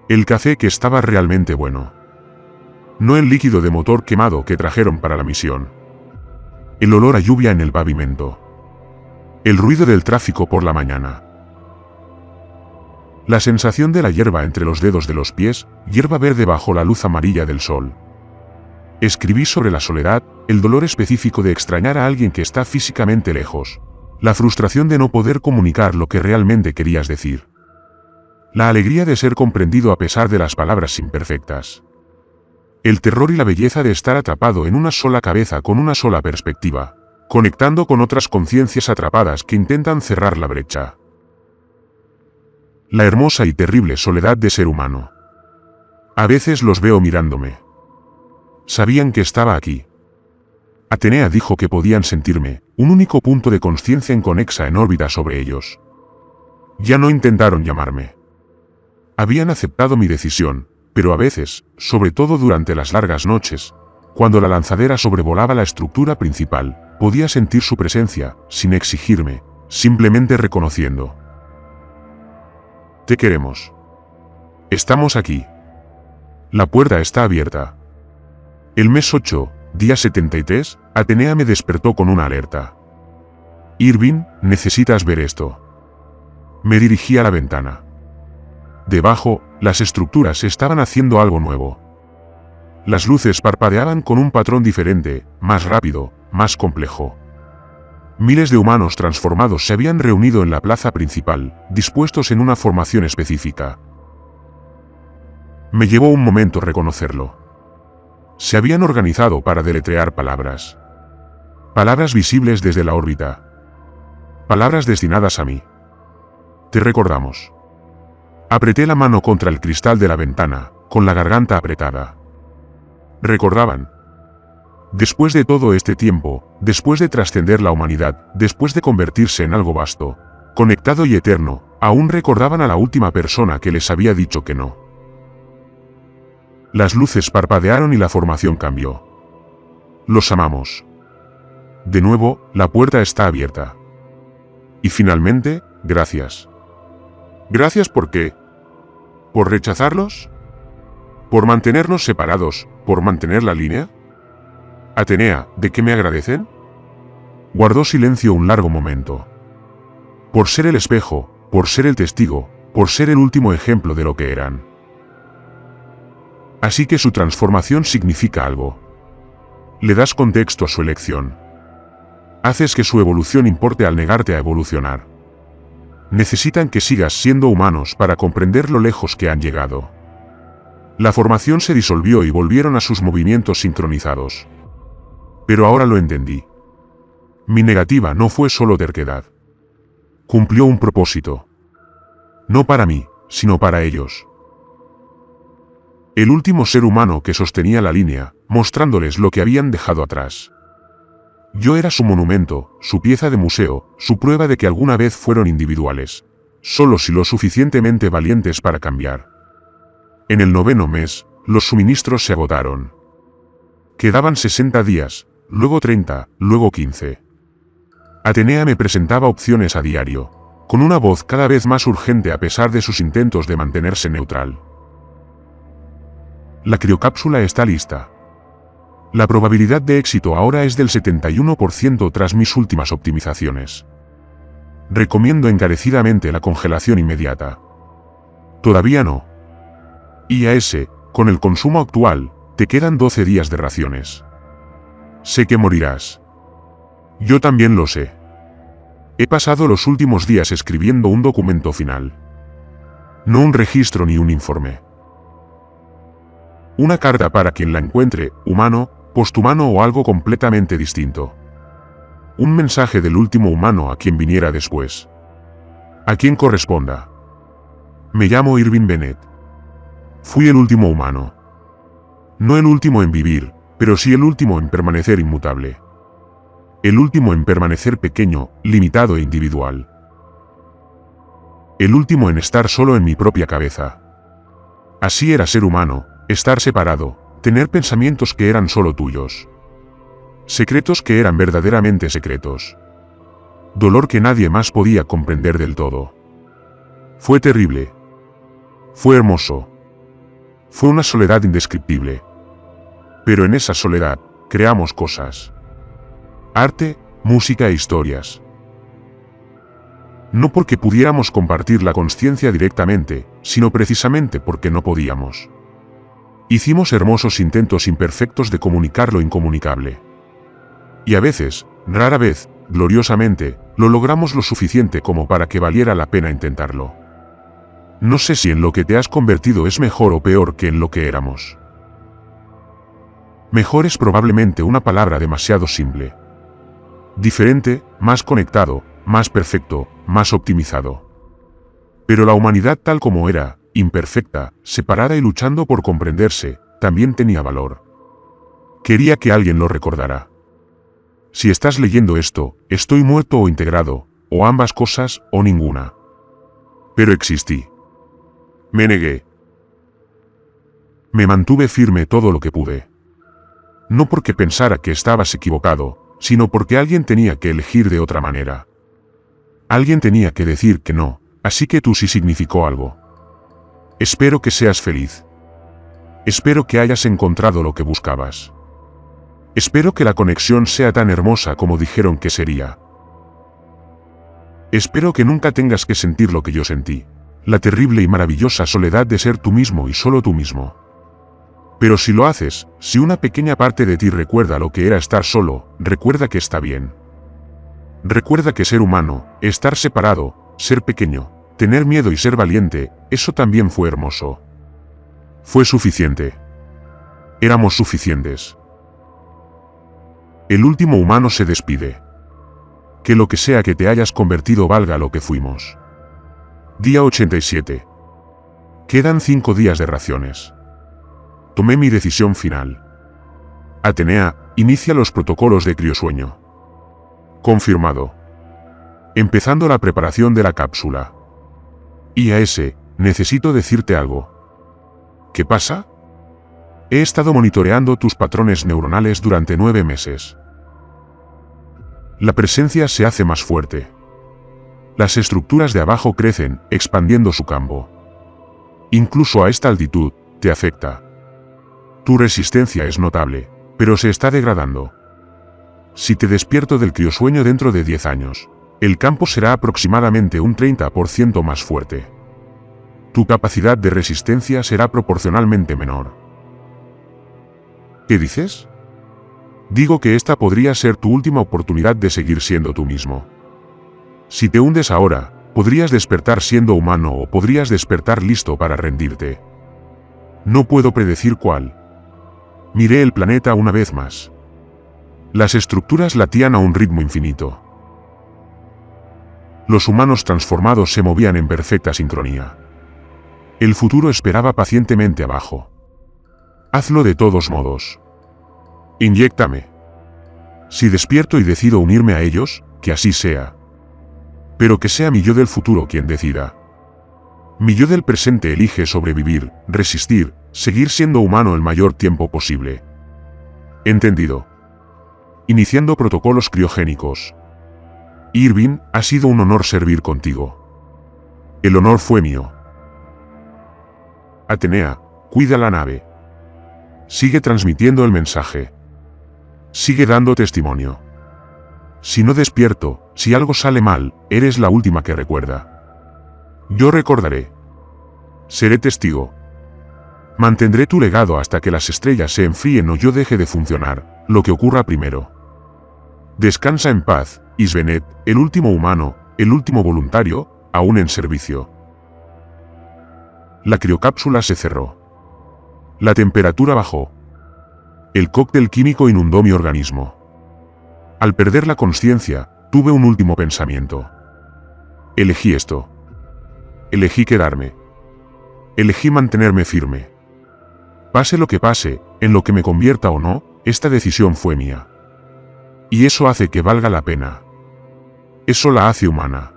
El café que estaba realmente bueno. No el líquido de motor quemado que trajeron para la misión. El olor a lluvia en el pavimento. El ruido del tráfico por la mañana. La sensación de la hierba entre los dedos de los pies, hierba verde bajo la luz amarilla del sol. Escribí sobre la soledad, el dolor específico de extrañar a alguien que está físicamente lejos. La frustración de no poder comunicar lo que realmente querías decir. La alegría de ser comprendido a pesar de las palabras imperfectas. El terror y la belleza de estar atrapado en una sola cabeza con una sola perspectiva, conectando con otras conciencias atrapadas que intentan cerrar la brecha. La hermosa y terrible soledad de ser humano. A veces los veo mirándome. Sabían que estaba aquí. Atenea dijo que podían sentirme, un único punto de conciencia inconexa en órbita sobre ellos. Ya no intentaron llamarme. Habían aceptado mi decisión, pero a veces, sobre todo durante las largas noches, cuando la lanzadera sobrevolaba la estructura principal, podía sentir su presencia, sin exigirme, simplemente reconociendo. Te queremos. Estamos aquí. La puerta está abierta. El mes 8, día 73, Atenea me despertó con una alerta. Irving, necesitas ver esto. Me dirigí a la ventana. Debajo, las estructuras estaban haciendo algo nuevo. Las luces parpadeaban con un patrón diferente, más rápido, más complejo. Miles de humanos transformados se habían reunido en la plaza principal, dispuestos en una formación específica. Me llevó un momento reconocerlo. Se habían organizado para deletrear palabras. Palabras visibles desde la órbita. Palabras destinadas a mí. Te recordamos. Apreté la mano contra el cristal de la ventana, con la garganta apretada. Recordaban. Después de todo este tiempo, después de trascender la humanidad, después de convertirse en algo vasto, conectado y eterno, aún recordaban a la última persona que les había dicho que no. Las luces parpadearon y la formación cambió. Los amamos. De nuevo, la puerta está abierta. Y finalmente, gracias. ¿Gracias por qué? ¿Por rechazarlos? ¿Por mantenernos separados? ¿Por mantener la línea? Atenea, ¿de qué me agradecen? Guardó silencio un largo momento. Por ser el espejo, por ser el testigo, por ser el último ejemplo de lo que eran. Así que su transformación significa algo. Le das contexto a su elección. Haces que su evolución importe al negarte a evolucionar. Necesitan que sigas siendo humanos para comprender lo lejos que han llegado. La formación se disolvió y volvieron a sus movimientos sincronizados. Pero ahora lo entendí. Mi negativa no fue solo terquedad. Cumplió un propósito. No para mí, sino para ellos. El último ser humano que sostenía la línea, mostrándoles lo que habían dejado atrás. Yo era su monumento, su pieza de museo, su prueba de que alguna vez fueron individuales, solos y lo suficientemente valientes para cambiar. En el 9º mes, los suministros se agotaron. Quedaban 60 días, luego 30, luego 15. Atenea me presentaba opciones a diario, con una voz cada vez más urgente a pesar de sus intentos de mantenerse neutral. La criocápsula está lista. La probabilidad de éxito ahora es del 71% tras mis últimas optimizaciones. Recomiendo encarecidamente la congelación inmediata. Todavía no. IAS, con el consumo actual, te quedan 12 días de raciones. Sé que morirás. Yo también lo sé. He pasado los últimos días escribiendo un documento final. No un registro ni un informe. Una carta para quien la encuentre, humano, posthumano o algo completamente distinto. Un mensaje del último humano a quien viniera después. A quien corresponda. Me llamo Irving Bennett. Fui el último humano. No el último en vivir, pero sí el último en permanecer inmutable. El último en permanecer pequeño, limitado e individual. El último en estar solo en mi propia cabeza. Así era ser humano, estar separado, tener pensamientos que eran solo tuyos. Secretos que eran verdaderamente secretos. Dolor que nadie más podía comprender del todo. Fue terrible. Fue hermoso. Fue una soledad indescriptible. Pero en esa soledad, creamos cosas. Arte, música e historias. No porque pudiéramos compartir la consciencia directamente, sino precisamente porque no podíamos. Hicimos hermosos intentos imperfectos de comunicar lo incomunicable. Y a veces, rara vez, gloriosamente, lo logramos lo suficiente como para que valiera la pena intentarlo. No sé si en lo que te has convertido es mejor o peor que en lo que éramos. Mejor es probablemente una palabra demasiado simple. Diferente, más conectado, más perfecto, más optimizado. Pero la humanidad tal como era, imperfecta, separada y luchando por comprenderse, también tenía valor. Quería que alguien lo recordara. Si estás leyendo esto, estoy muerto o integrado, o ambas cosas, o ninguna. Pero existí. Me negué. Me mantuve firme todo lo que pude. No porque pensara que estabas equivocado, sino porque alguien tenía que elegir de otra manera. Alguien tenía que decir que no, así que tú sí significó algo. Espero que seas feliz. Espero que hayas encontrado lo que buscabas. Espero que la conexión sea tan hermosa como dijeron que sería. Espero que nunca tengas que sentir lo que yo sentí, la terrible y maravillosa soledad de ser tú mismo y solo tú mismo. Pero si lo haces, si una pequeña parte de ti recuerda lo que era estar solo, recuerda que está bien. Recuerda que ser humano, estar separado, ser pequeño, tener miedo y ser valiente, eso también fue hermoso. Fue suficiente. Éramos suficientes. El último humano se despide. Que lo que sea que te hayas convertido valga lo que fuimos. Día 87. Quedan 5 días de raciones. Tomé mi decisión final. Atenea, inicia los protocolos de criosueño. Confirmado. Empezando la preparación de la cápsula. IAS, necesito decirte algo. ¿Qué pasa? He estado monitoreando tus patrones neuronales durante 9 meses. La presencia se hace más fuerte. Las estructuras de abajo crecen, expandiendo su campo. Incluso a esta altitud, te afecta. Tu resistencia es notable, pero se está degradando. Si te despierto del criosueño dentro de 10 años, el campo será aproximadamente un 30% más fuerte. Tu capacidad de resistencia será proporcionalmente menor. ¿Qué dices? Digo que esta podría ser tu última oportunidad de seguir siendo tú mismo. Si te hundes ahora, podrías despertar siendo humano o podrías despertar listo para rendirte. No puedo predecir cuál. Miré el planeta una vez más. Las estructuras latían a un ritmo infinito. Los humanos transformados se movían en perfecta sincronía. El futuro esperaba pacientemente abajo. Hazlo de todos modos. Inyéctame. Si despierto y decido unirme a ellos, que así sea. Pero que sea mi yo del futuro quien decida. Mi yo del presente elige sobrevivir, resistir, seguir siendo humano el mayor tiempo posible. Entendido. Iniciando protocolos criogénicos. Irving, ha sido un honor servir contigo. El honor fue mío. Atenea, cuida la nave. Sigue transmitiendo el mensaje. Sigue dando testimonio. Si no despierto, si algo sale mal, eres la última que recuerda. Yo recordaré. Seré testigo. Mantendré tu legado hasta que las estrellas se enfríen o yo deje de funcionar, lo que ocurra primero. Descansa en paz, Isbenet, el último humano, el último voluntario, aún en servicio. La criocápsula se cerró. La temperatura bajó. El cóctel químico inundó mi organismo. Al perder la consciencia, tuve un último pensamiento. Elegí esto. Elegí quedarme. Elegí mantenerme firme. Pase lo que pase, en lo que me convierta o no, esta decisión fue mía. Y eso hace que valga la pena. Eso la hace humana.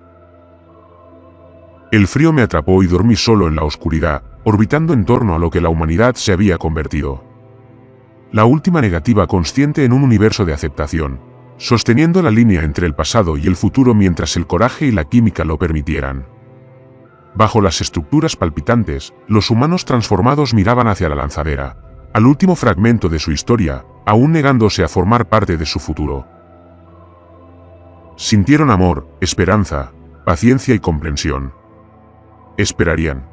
El frío me atrapó y dormí solo en la oscuridad, orbitando en torno a lo que la humanidad se había convertido. La última negativa consciente en un universo de aceptación, sosteniendo la línea entre el pasado y el futuro mientras el coraje y la química lo permitieran. Bajo las estructuras palpitantes, los humanos transformados miraban hacia la lanzadera, al último fragmento de su historia, aún negándose a formar parte de su futuro. Sintieron amor, esperanza, paciencia y comprensión. Esperarían.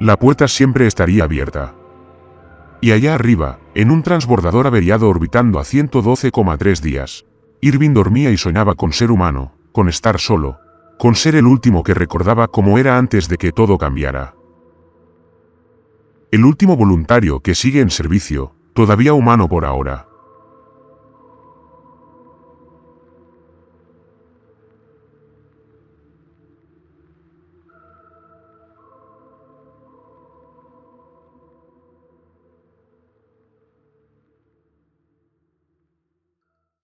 La puerta siempre estaría abierta. Y allá arriba, en un transbordador averiado orbitando a 112,3 días, Irving dormía y soñaba con ser humano, con estar solo, con ser el último que recordaba cómo era antes de que todo cambiara. El último voluntario que sigue en servicio, todavía humano por ahora.